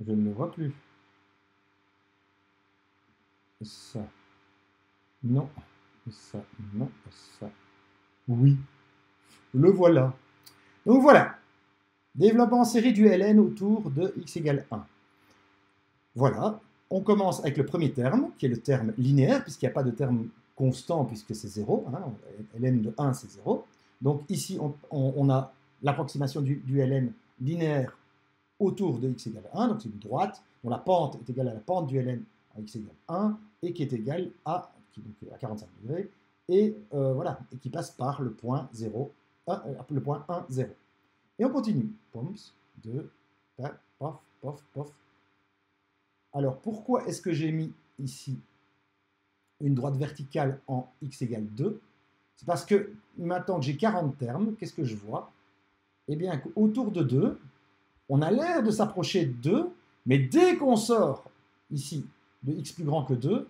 Je ne le vois plus. Ça. Non. Ça. Non. Ça. Oui. Le voilà. Donc voilà. Développement en série du ln autour de x égale 1. Voilà. On commence avec le premier terme, qui est le terme linéaire, puisqu'il n'y a pas de terme constant, puisque c'est 0. Hein. Ln de 1, c'est 0. Donc ici, on a l'approximation du ln linéaire autour de x égale 1. Donc c'est une droite dont la pente est égale à la pente du ln à x égale 1 et qui est égale à 45 degrés. Et voilà, et qui passe par le point 0, le point 1, 0. Et on continue. Poms, 2, pof, pof, pof. Alors, pourquoi est-ce que j'ai mis ici une droite verticale en x égale 2? C'est parce que maintenant que j'ai 40 termes, qu'est-ce que je vois? Eh bien, autour de 2, on a l'air de s'approcher de 2, mais dès qu'on sort ici de x plus grand que 2,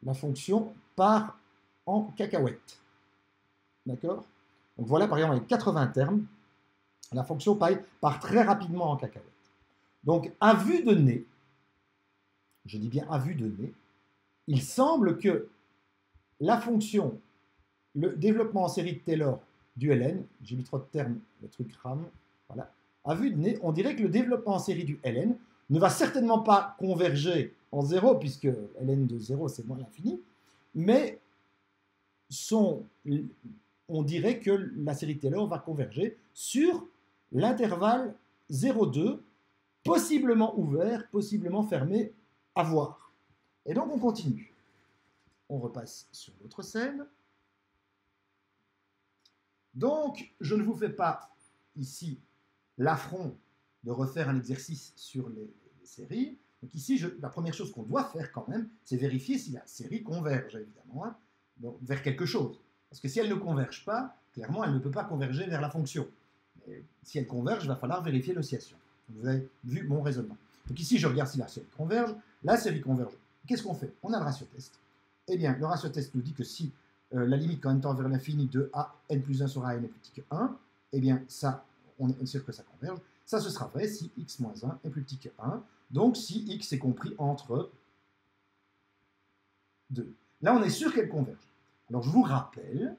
la fonction part en cacahuète. D'accord? Donc voilà, par exemple, avec 80 termes, la fonction part très rapidement en cacahuète. Donc, à vue de nez, je dis bien à vue de nez, il semble que la fonction, le développement en série de Taylor du ln, j'ai mis trop de termes, le truc rame, voilà, à vue de nez, on dirait que le développement en série du ln ne va certainement pas converger en 0, puisque ln de 0, c'est moins l'infini, mais on dirait que la série de Taylor va converger sur l'intervalle 0,2, possiblement ouvert, possiblement fermé, à voir. Et donc on continue. On repasse sur l'autre scène. Donc, je ne vous fais pas ici l'affront de refaire un exercice sur les séries. Donc ici, la première chose qu'on doit faire quand même, c'est vérifier si la série converge, évidemment, hein, donc, vers quelque chose. Parce que si elle ne converge pas, clairement, elle ne peut pas converger vers la fonction. Et si elle converge, il va falloir vérifier l'oscillation. Vous avez vu mon raisonnement. Donc ici, je regarde si la série converge. La série converge. Qu'est-ce qu'on fait? On a le ratio test. Eh bien, le ratio test nous dit que si la limite quand n tend vers l'infini de a n plus 1 sur a n est plus petit que 1, eh bien, ça, on est sûr que ça converge. Ça, ce sera vrai si x moins 1 est plus petit que 1. Donc, si x est compris entre 2. Là, on est sûr qu'elle converge. Alors, je vous rappelle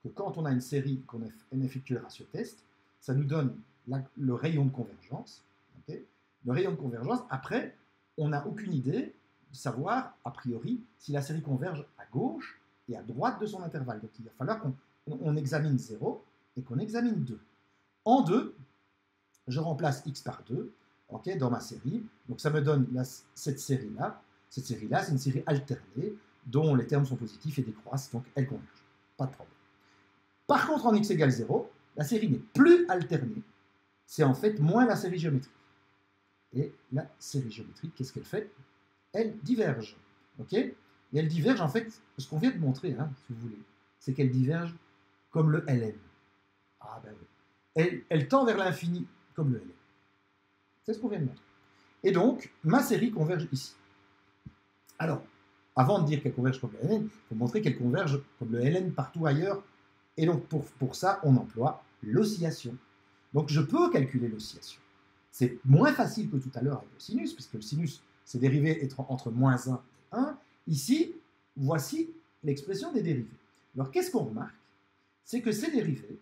que quand on a une série qu'on effectue le ratio test, ça nous donne le rayon de convergence. Okay, le rayon de convergence, après, on n'a aucune idée de savoir, a priori, si la série converge à gauche et à droite de son intervalle. Donc, il va falloir qu'on examine 0 et qu'on examine 2. En 2, je remplace x par 2 okay, dans ma série. Donc, ça me donne cette série-là. Cette série-là, c'est une série alternée dont les termes sont positifs et décroissent, donc elle converge. Pas de problème. Par contre, en x égale 0, la série n'est plus alternée. C'est en fait moins la série géométrique. Et la série géométrique, qu'est-ce qu'elle fait? Elle diverge. Ok? Et elle diverge, en fait, ce qu'on vient de montrer, hein, si vous voulez, c'est qu'elle diverge comme le ln. Ah ben oui. Elle tend vers l'infini comme le ln. C'est ce qu'on vient de montrer. Et donc, ma série converge ici. Alors, avant de dire qu'elle converge comme le ln, il faut montrer qu'elle converge comme le ln partout ailleurs. Et donc, pour ça, on emploie l'oscillation. Donc, je peux calculer l'oscillation. C'est moins facile que tout à l'heure avec le sinus, puisque le sinus, c'est dérivé entre moins 1 et 1. Ici, voici l'expression des dérivés. Alors, qu'est-ce qu'on remarque? C'est que ces dérivés,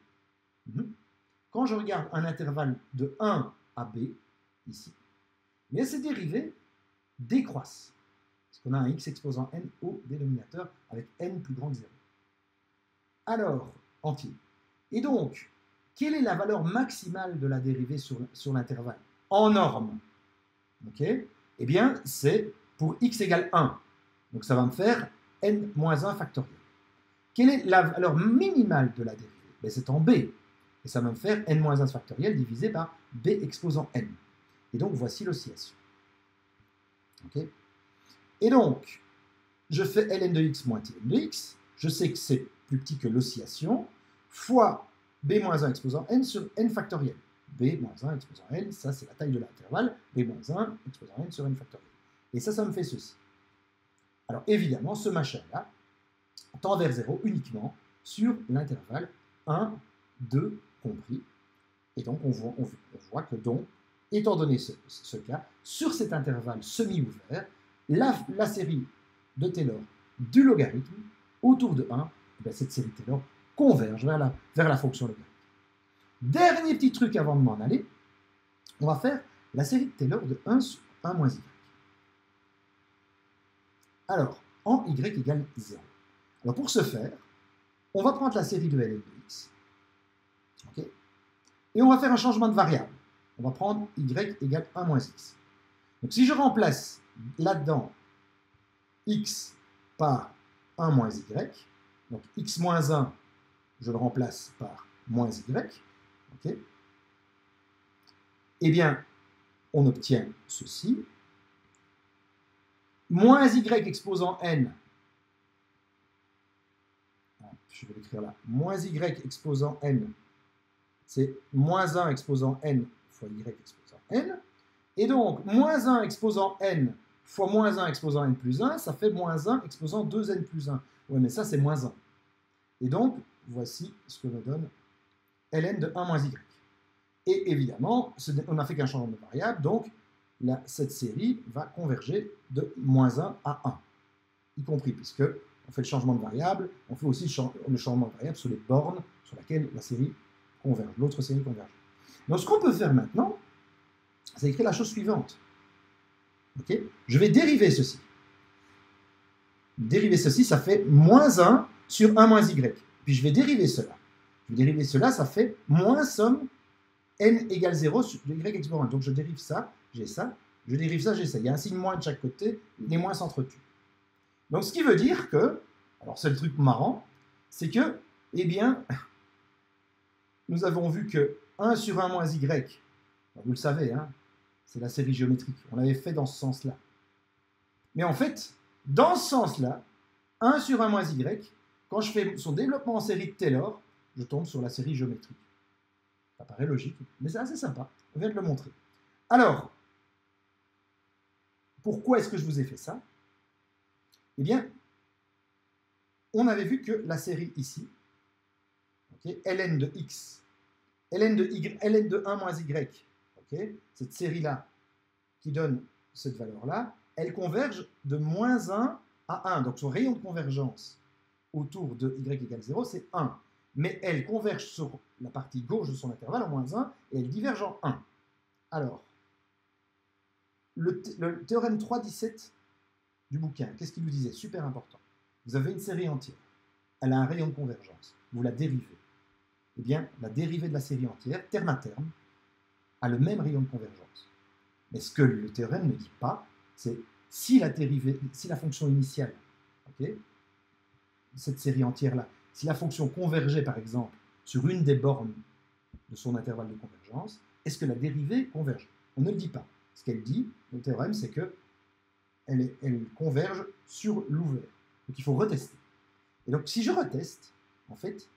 quand je regarde un intervalle de 1 à b, ici, mais ces dérivés décroissent. Parce qu'on a un x exposant n au dénominateur avec n plus grand que 0. Alors, entier. Et donc, quelle est la valeur maximale de la dérivée sur l'intervalle en norme? Okay. Eh bien, c'est pour x égale 1. Donc, ça va me faire n moins 1 factoriel. Quelle est la valeur minimale de la dérivée? Ben, c'est en b. Et ça va me faire n moins 1 factoriel divisé par b exposant n. Et donc, voici l'oscillation. Okay. Et donc, je fais ln de x moins tn de x. Je sais que c'est plus petit que l'oscillation, fois b moins 1 exposant n sur n factoriel. b moins 1 exposant n, ça c'est la taille de l'intervalle, b moins 1 exposant n sur n factoriel. Et ça me fait ceci. Alors évidemment, ce machin-là tend vers 0 uniquement sur l'intervalle 1, 2 compris. Et donc on voit que donc, étant donné ce cas, sur cet intervalle semi-ouvert, la série de Taylor du logarithme autour de 1, ben cette série Taylor converge vers la fonction logarithmique. Dernier petit truc avant de m'en aller, on va faire la série de Taylor de 1 sur 1 moins y. Alors, en y égale 0. Alors pour ce faire, on va prendre la série de ln de x. Okay, et on va faire un changement de variable. On va prendre y égale 1 moins x. Donc si je remplace là-dedans x par 1 moins y, donc x moins 1, je le remplace par moins y, okay, eh bien, on obtient ceci. moins y exposant n, je vais l'écrire là, moins y exposant n, c'est moins 1 exposant n fois y exposant n, et donc moins 1 exposant n fois moins 1 exposant n plus 1, ça fait moins 1 exposant 2n plus 1. Oui, mais ça c'est moins 1. Et donc, voici ce que me donne ln de 1 moins y. Et évidemment, on n'a fait qu'un changement de variable, donc cette série va converger de moins 1 à 1, y compris, puisque on fait le changement de variable, on fait aussi le changement de variable sur les bornes sur lesquelles la série converge, l'autre série converge. Donc ce qu'on peut faire maintenant, c'est écrire la chose suivante. Okay, je vais dériver ceci. Dériver ceci, ça fait moins 1 sur 1 moins y. Puis je vais dériver cela. Je vais dériver cela, ça fait moins somme n égale 0 sur y exposant 1. Donc je dérive ça, j'ai ça. Je dérive ça, j'ai ça. Il y a un signe moins de chaque côté, les moins s'entretuent. Donc ce qui veut dire que, alors c'est le truc marrant, c'est que, eh bien, nous avons vu que 1 sur 1 moins y, vous le savez, hein, c'est la série géométrique. On l'avait fait dans ce sens-là. Mais en fait, dans ce sens-là, 1 sur 1 moins y, quand je fais son développement en série de Taylor, je tombe sur la série géométrique. Ça paraît logique, mais c'est assez sympa. On vient de le montrer. Alors, pourquoi est-ce que je vous ai fait ça? Eh bien, on avait vu que la série ici, okay, ln de x, ln de 1 moins y, okay, cette série-là qui donne cette valeur-là, elle converge de moins 1 à 1. Donc son rayon de convergence autour de y égale 0, c'est 1. Mais elle converge sur la partie gauche de son intervalle en moins 1 et elle diverge en 1. Alors, le théorème 3.17 du bouquin, qu'est-ce qu'il nous disait? Super important. Vous avez une série entière. Elle a un rayon de convergence. Vous la dérivez. Eh bien, la dérivée de la série entière, terme à terme, a le même rayon de convergence. Mais ce que le théorème ne dit pas, c'est si la fonction initiale, okay, cette série entière-là, si la fonction convergeait par exemple sur une des bornes de son intervalle de convergence, est-ce que la dérivée converge? On ne le dit pas. Ce qu'elle dit, le théorème, c'est que elle converge sur l'ouvert. Donc il faut retester. Et donc si je reteste, en fait,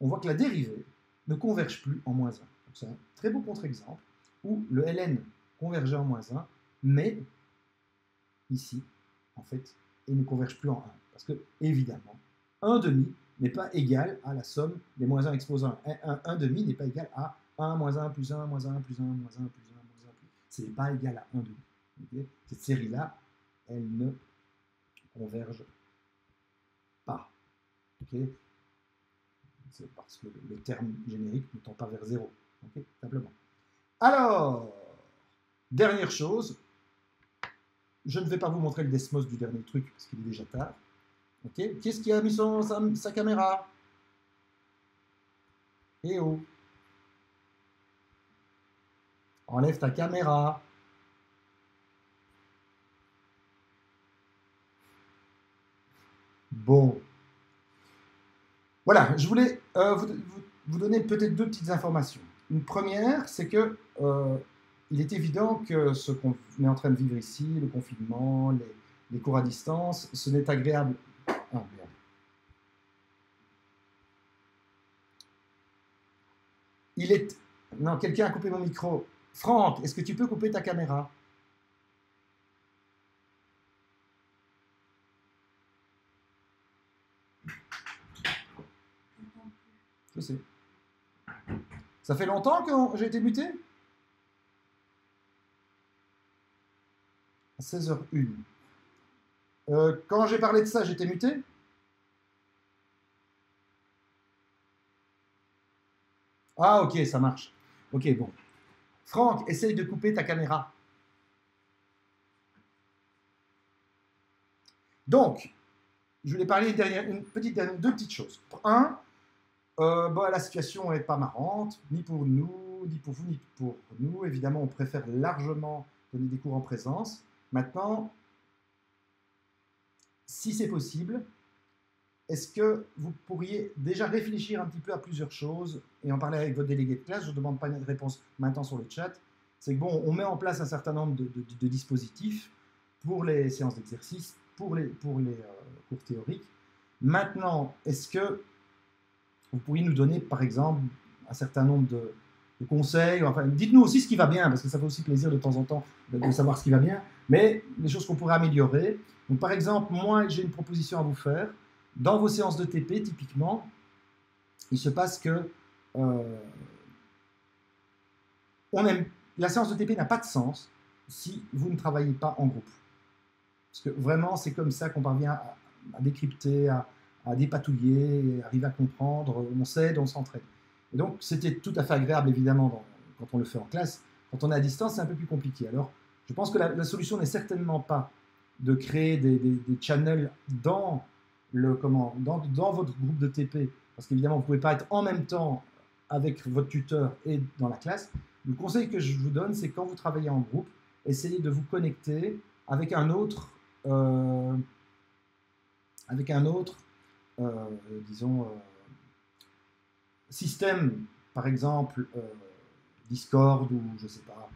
on voit que la dérivée ne converge plus en moins 1. Donc c'est un très beau contre-exemple où le ln convergeait en moins 1, mais ici, en fait, il ne converge plus en 1. Parce que, évidemment, 1 demi n'est pas égal à la somme des moins 1 exposant 1. 1 demi n'est pas égal à 1 moins 1 plus 1 moins 1 plus 1 moins 1 plus 1 moins 1 plus 1. Ce n'est pas égal à 1 demi. Okay, cette série-là, elle ne converge pas. Okay, c'est parce que le terme générique ne tend pas vers 0. Okay, simplement. Alors, dernière chose, je ne vais pas vous montrer le Desmos du dernier truc parce qu'il est déjà tard. Okay, qui est-ce qui a mis sa caméra? Eh oh! Enlève ta caméra. Bon. Voilà, je voulais vous donner peut-être deux petites informations. Une première, c'est que il est évident que ce qu'on est en train de vivre ici, le confinement, les cours à distance, ce n'est agréable. Ah, merde. Non, quelqu'un a coupé mon micro. Franck, est-ce que tu peux couper ta caméra? Je sais. Ça fait longtemps que j'ai été muté? À 16h01. Quand j'ai parlé de ça, j'étais muté? Ah, ok, ça marche. Ok, bon. Franck, essaye de couper ta caméra. Donc, je voulais parler deux petites choses. Un, la situation n'est pas marrante, ni pour nous, ni pour vous, ni pour nous. Évidemment, on préfère largement donner des cours en présence. Maintenant, si c'est possible, est-ce que vous pourriez déjà réfléchir un petit peu à plusieurs choses et en parler avec votre délégué de classe? Je ne demande pas une réponse maintenant sur le chat. C'est que bon, on met en place un certain nombre de dispositifs pour les séances d'exercice, pour les cours théoriques. Maintenant, est-ce que vous pourriez nous donner, par exemple, un certain nombre de conseils? Enfin, dites-nous aussi ce qui va bien, parce que ça fait aussi plaisir de temps en temps de savoir ce qui va bien, mais les choses qu'on pourrait améliorer. Donc, par exemple, moi, j'ai une proposition à vous faire. Dans vos séances de TP, typiquement, il se passe que la séance de TP n'a pas de sens si vous ne travaillez pas en groupe. Parce que vraiment, c'est comme ça qu'on parvient à décrypter, à dépatouiller, à arriver à comprendre, on s'aide, on s'entraide. Et donc, c'était tout à fait agréable, évidemment, quand on le fait en classe. Quand on est à distance, c'est un peu plus compliqué. Alors, je pense que la solution n'est certainement pas de créer des channels dans votre groupe de TP, parce qu'évidemment, vous ne pouvez pas être en même temps avec votre tuteur et dans la classe. Le conseil que je vous donne, c'est quand vous travaillez en groupe, essayez de vous connecter avec un autre, disons, système, par exemple Discord ou je ne sais pas,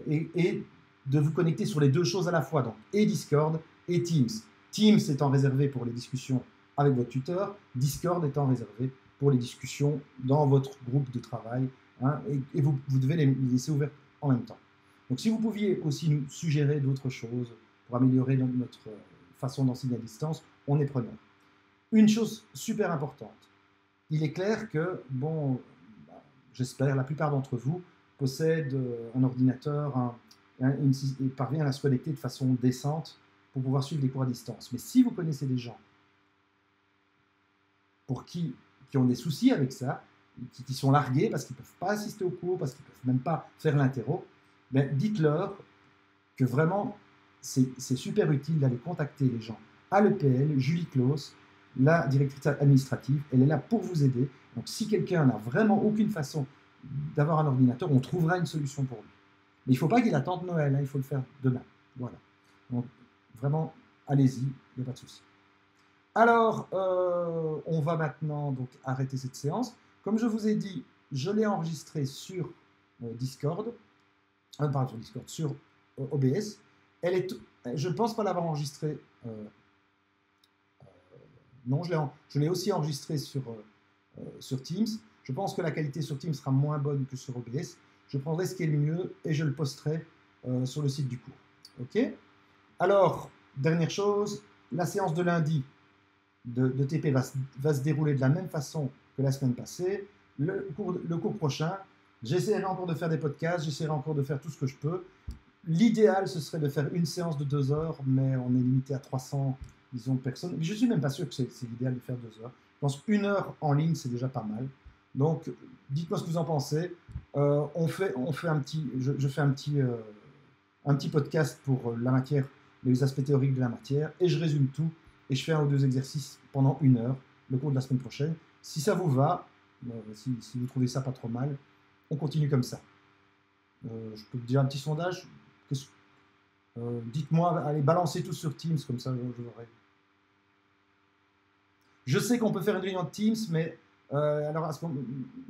et de vous connecter sur les deux choses à la fois, donc et Discord et Teams. Teams étant réservé pour les discussions avec votre tuteur, Discord étant réservé pour les discussions dans votre groupe de travail, hein, et vous devez les laisser ouverts en même temps. Donc si vous pouviez aussi nous suggérer d'autres choses pour améliorer notre façon d'enseigner à distance, on est preneur. Une chose super importante, il est clair que, bon, j'espère, la plupart d'entre vous possèdent un ordinateur et parviennent à se connecter de façon décente pour pouvoir suivre des cours à distance. Mais si vous connaissez des gens qui ont des soucis avec ça, qui sont largués parce qu'ils ne peuvent pas assister aux cours, parce qu'ils ne peuvent même pas faire l'interro, ben dites-leur que vraiment, c'est super utile d'aller contacter les gens à l'EPL. Julie Claus, la directrice administrative, elle est là pour vous aider. Donc si quelqu'un n'a vraiment aucune façon d'avoir un ordinateur, on trouvera une solution pour lui. Mais il ne faut pas qu'il attende Noël, hein, il faut le faire demain. Voilà. Donc vraiment, allez-y, il n'y a pas de souci. Alors, on va maintenant donc arrêter cette séance. Comme je vous ai dit, je l'ai enregistrée sur Discord, sur OBS. Je ne pense pas l'avoir enregistrée. Non, je l'ai aussi enregistrée sur Teams. Je pense que la qualité sur Teams sera moins bonne que sur OBS. Je prendrai ce qui est le mieux et je le posterai sur le site du cours. Ok? Alors, dernière chose, la séance de lundi de TP va se dérouler de la même façon que la semaine passée. Le cours prochain, j'essaierai encore de faire des podcasts, j'essaierai encore de faire tout ce que je peux. L'idéal, ce serait de faire une séance de 2 heures, mais on est limité à 300, disons, personnes. Mais je ne suis même pas sûr que c'est l'idéal de faire 2 heures. Je pense qu'1 heure en ligne, c'est déjà pas mal. Donc, dites-moi ce que vous en pensez. Je fais un petit podcast pour la matière, les aspects théoriques de la matière, et je résume tout, et je fais 1 ou 2 exercices pendant 1 heure, le cours de la semaine prochaine. Si ça vous va, si vous trouvez ça pas trop mal, on continue comme ça. Je peux vous dire un petit sondage. Dites-moi, allez, balancez tout sur Teams, comme ça je verrai. Je sais qu'on peut faire une réunion de Teams, mais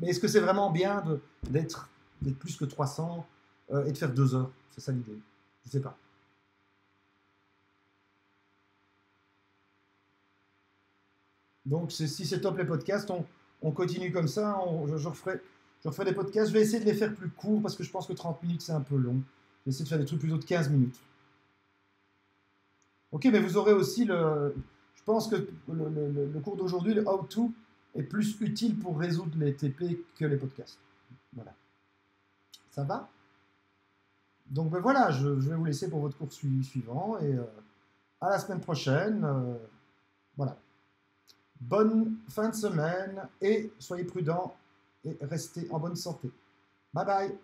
est-ce que c'est vraiment bien d'être plus que 300 et de faire 2 heures? C'est ça l'idée. Je ne sais pas. Donc, si c'est top les podcasts, on continue comme ça. Je referai des podcasts. Je vais essayer de les faire plus courts parce que je pense que 30 minutes, c'est un peu long. Je vais essayer de faire des trucs plutôt de 15 minutes. Ok, mais vous aurez aussi je pense que le cours d'aujourd'hui, le how-to, est plus utile pour résoudre les TP que les podcasts. Voilà. Ça va? Donc ben voilà, je vais vous laisser pour votre cours suivant et à la semaine prochaine. Voilà. Bonne fin de semaine et soyez prudents et restez en bonne santé. Bye bye!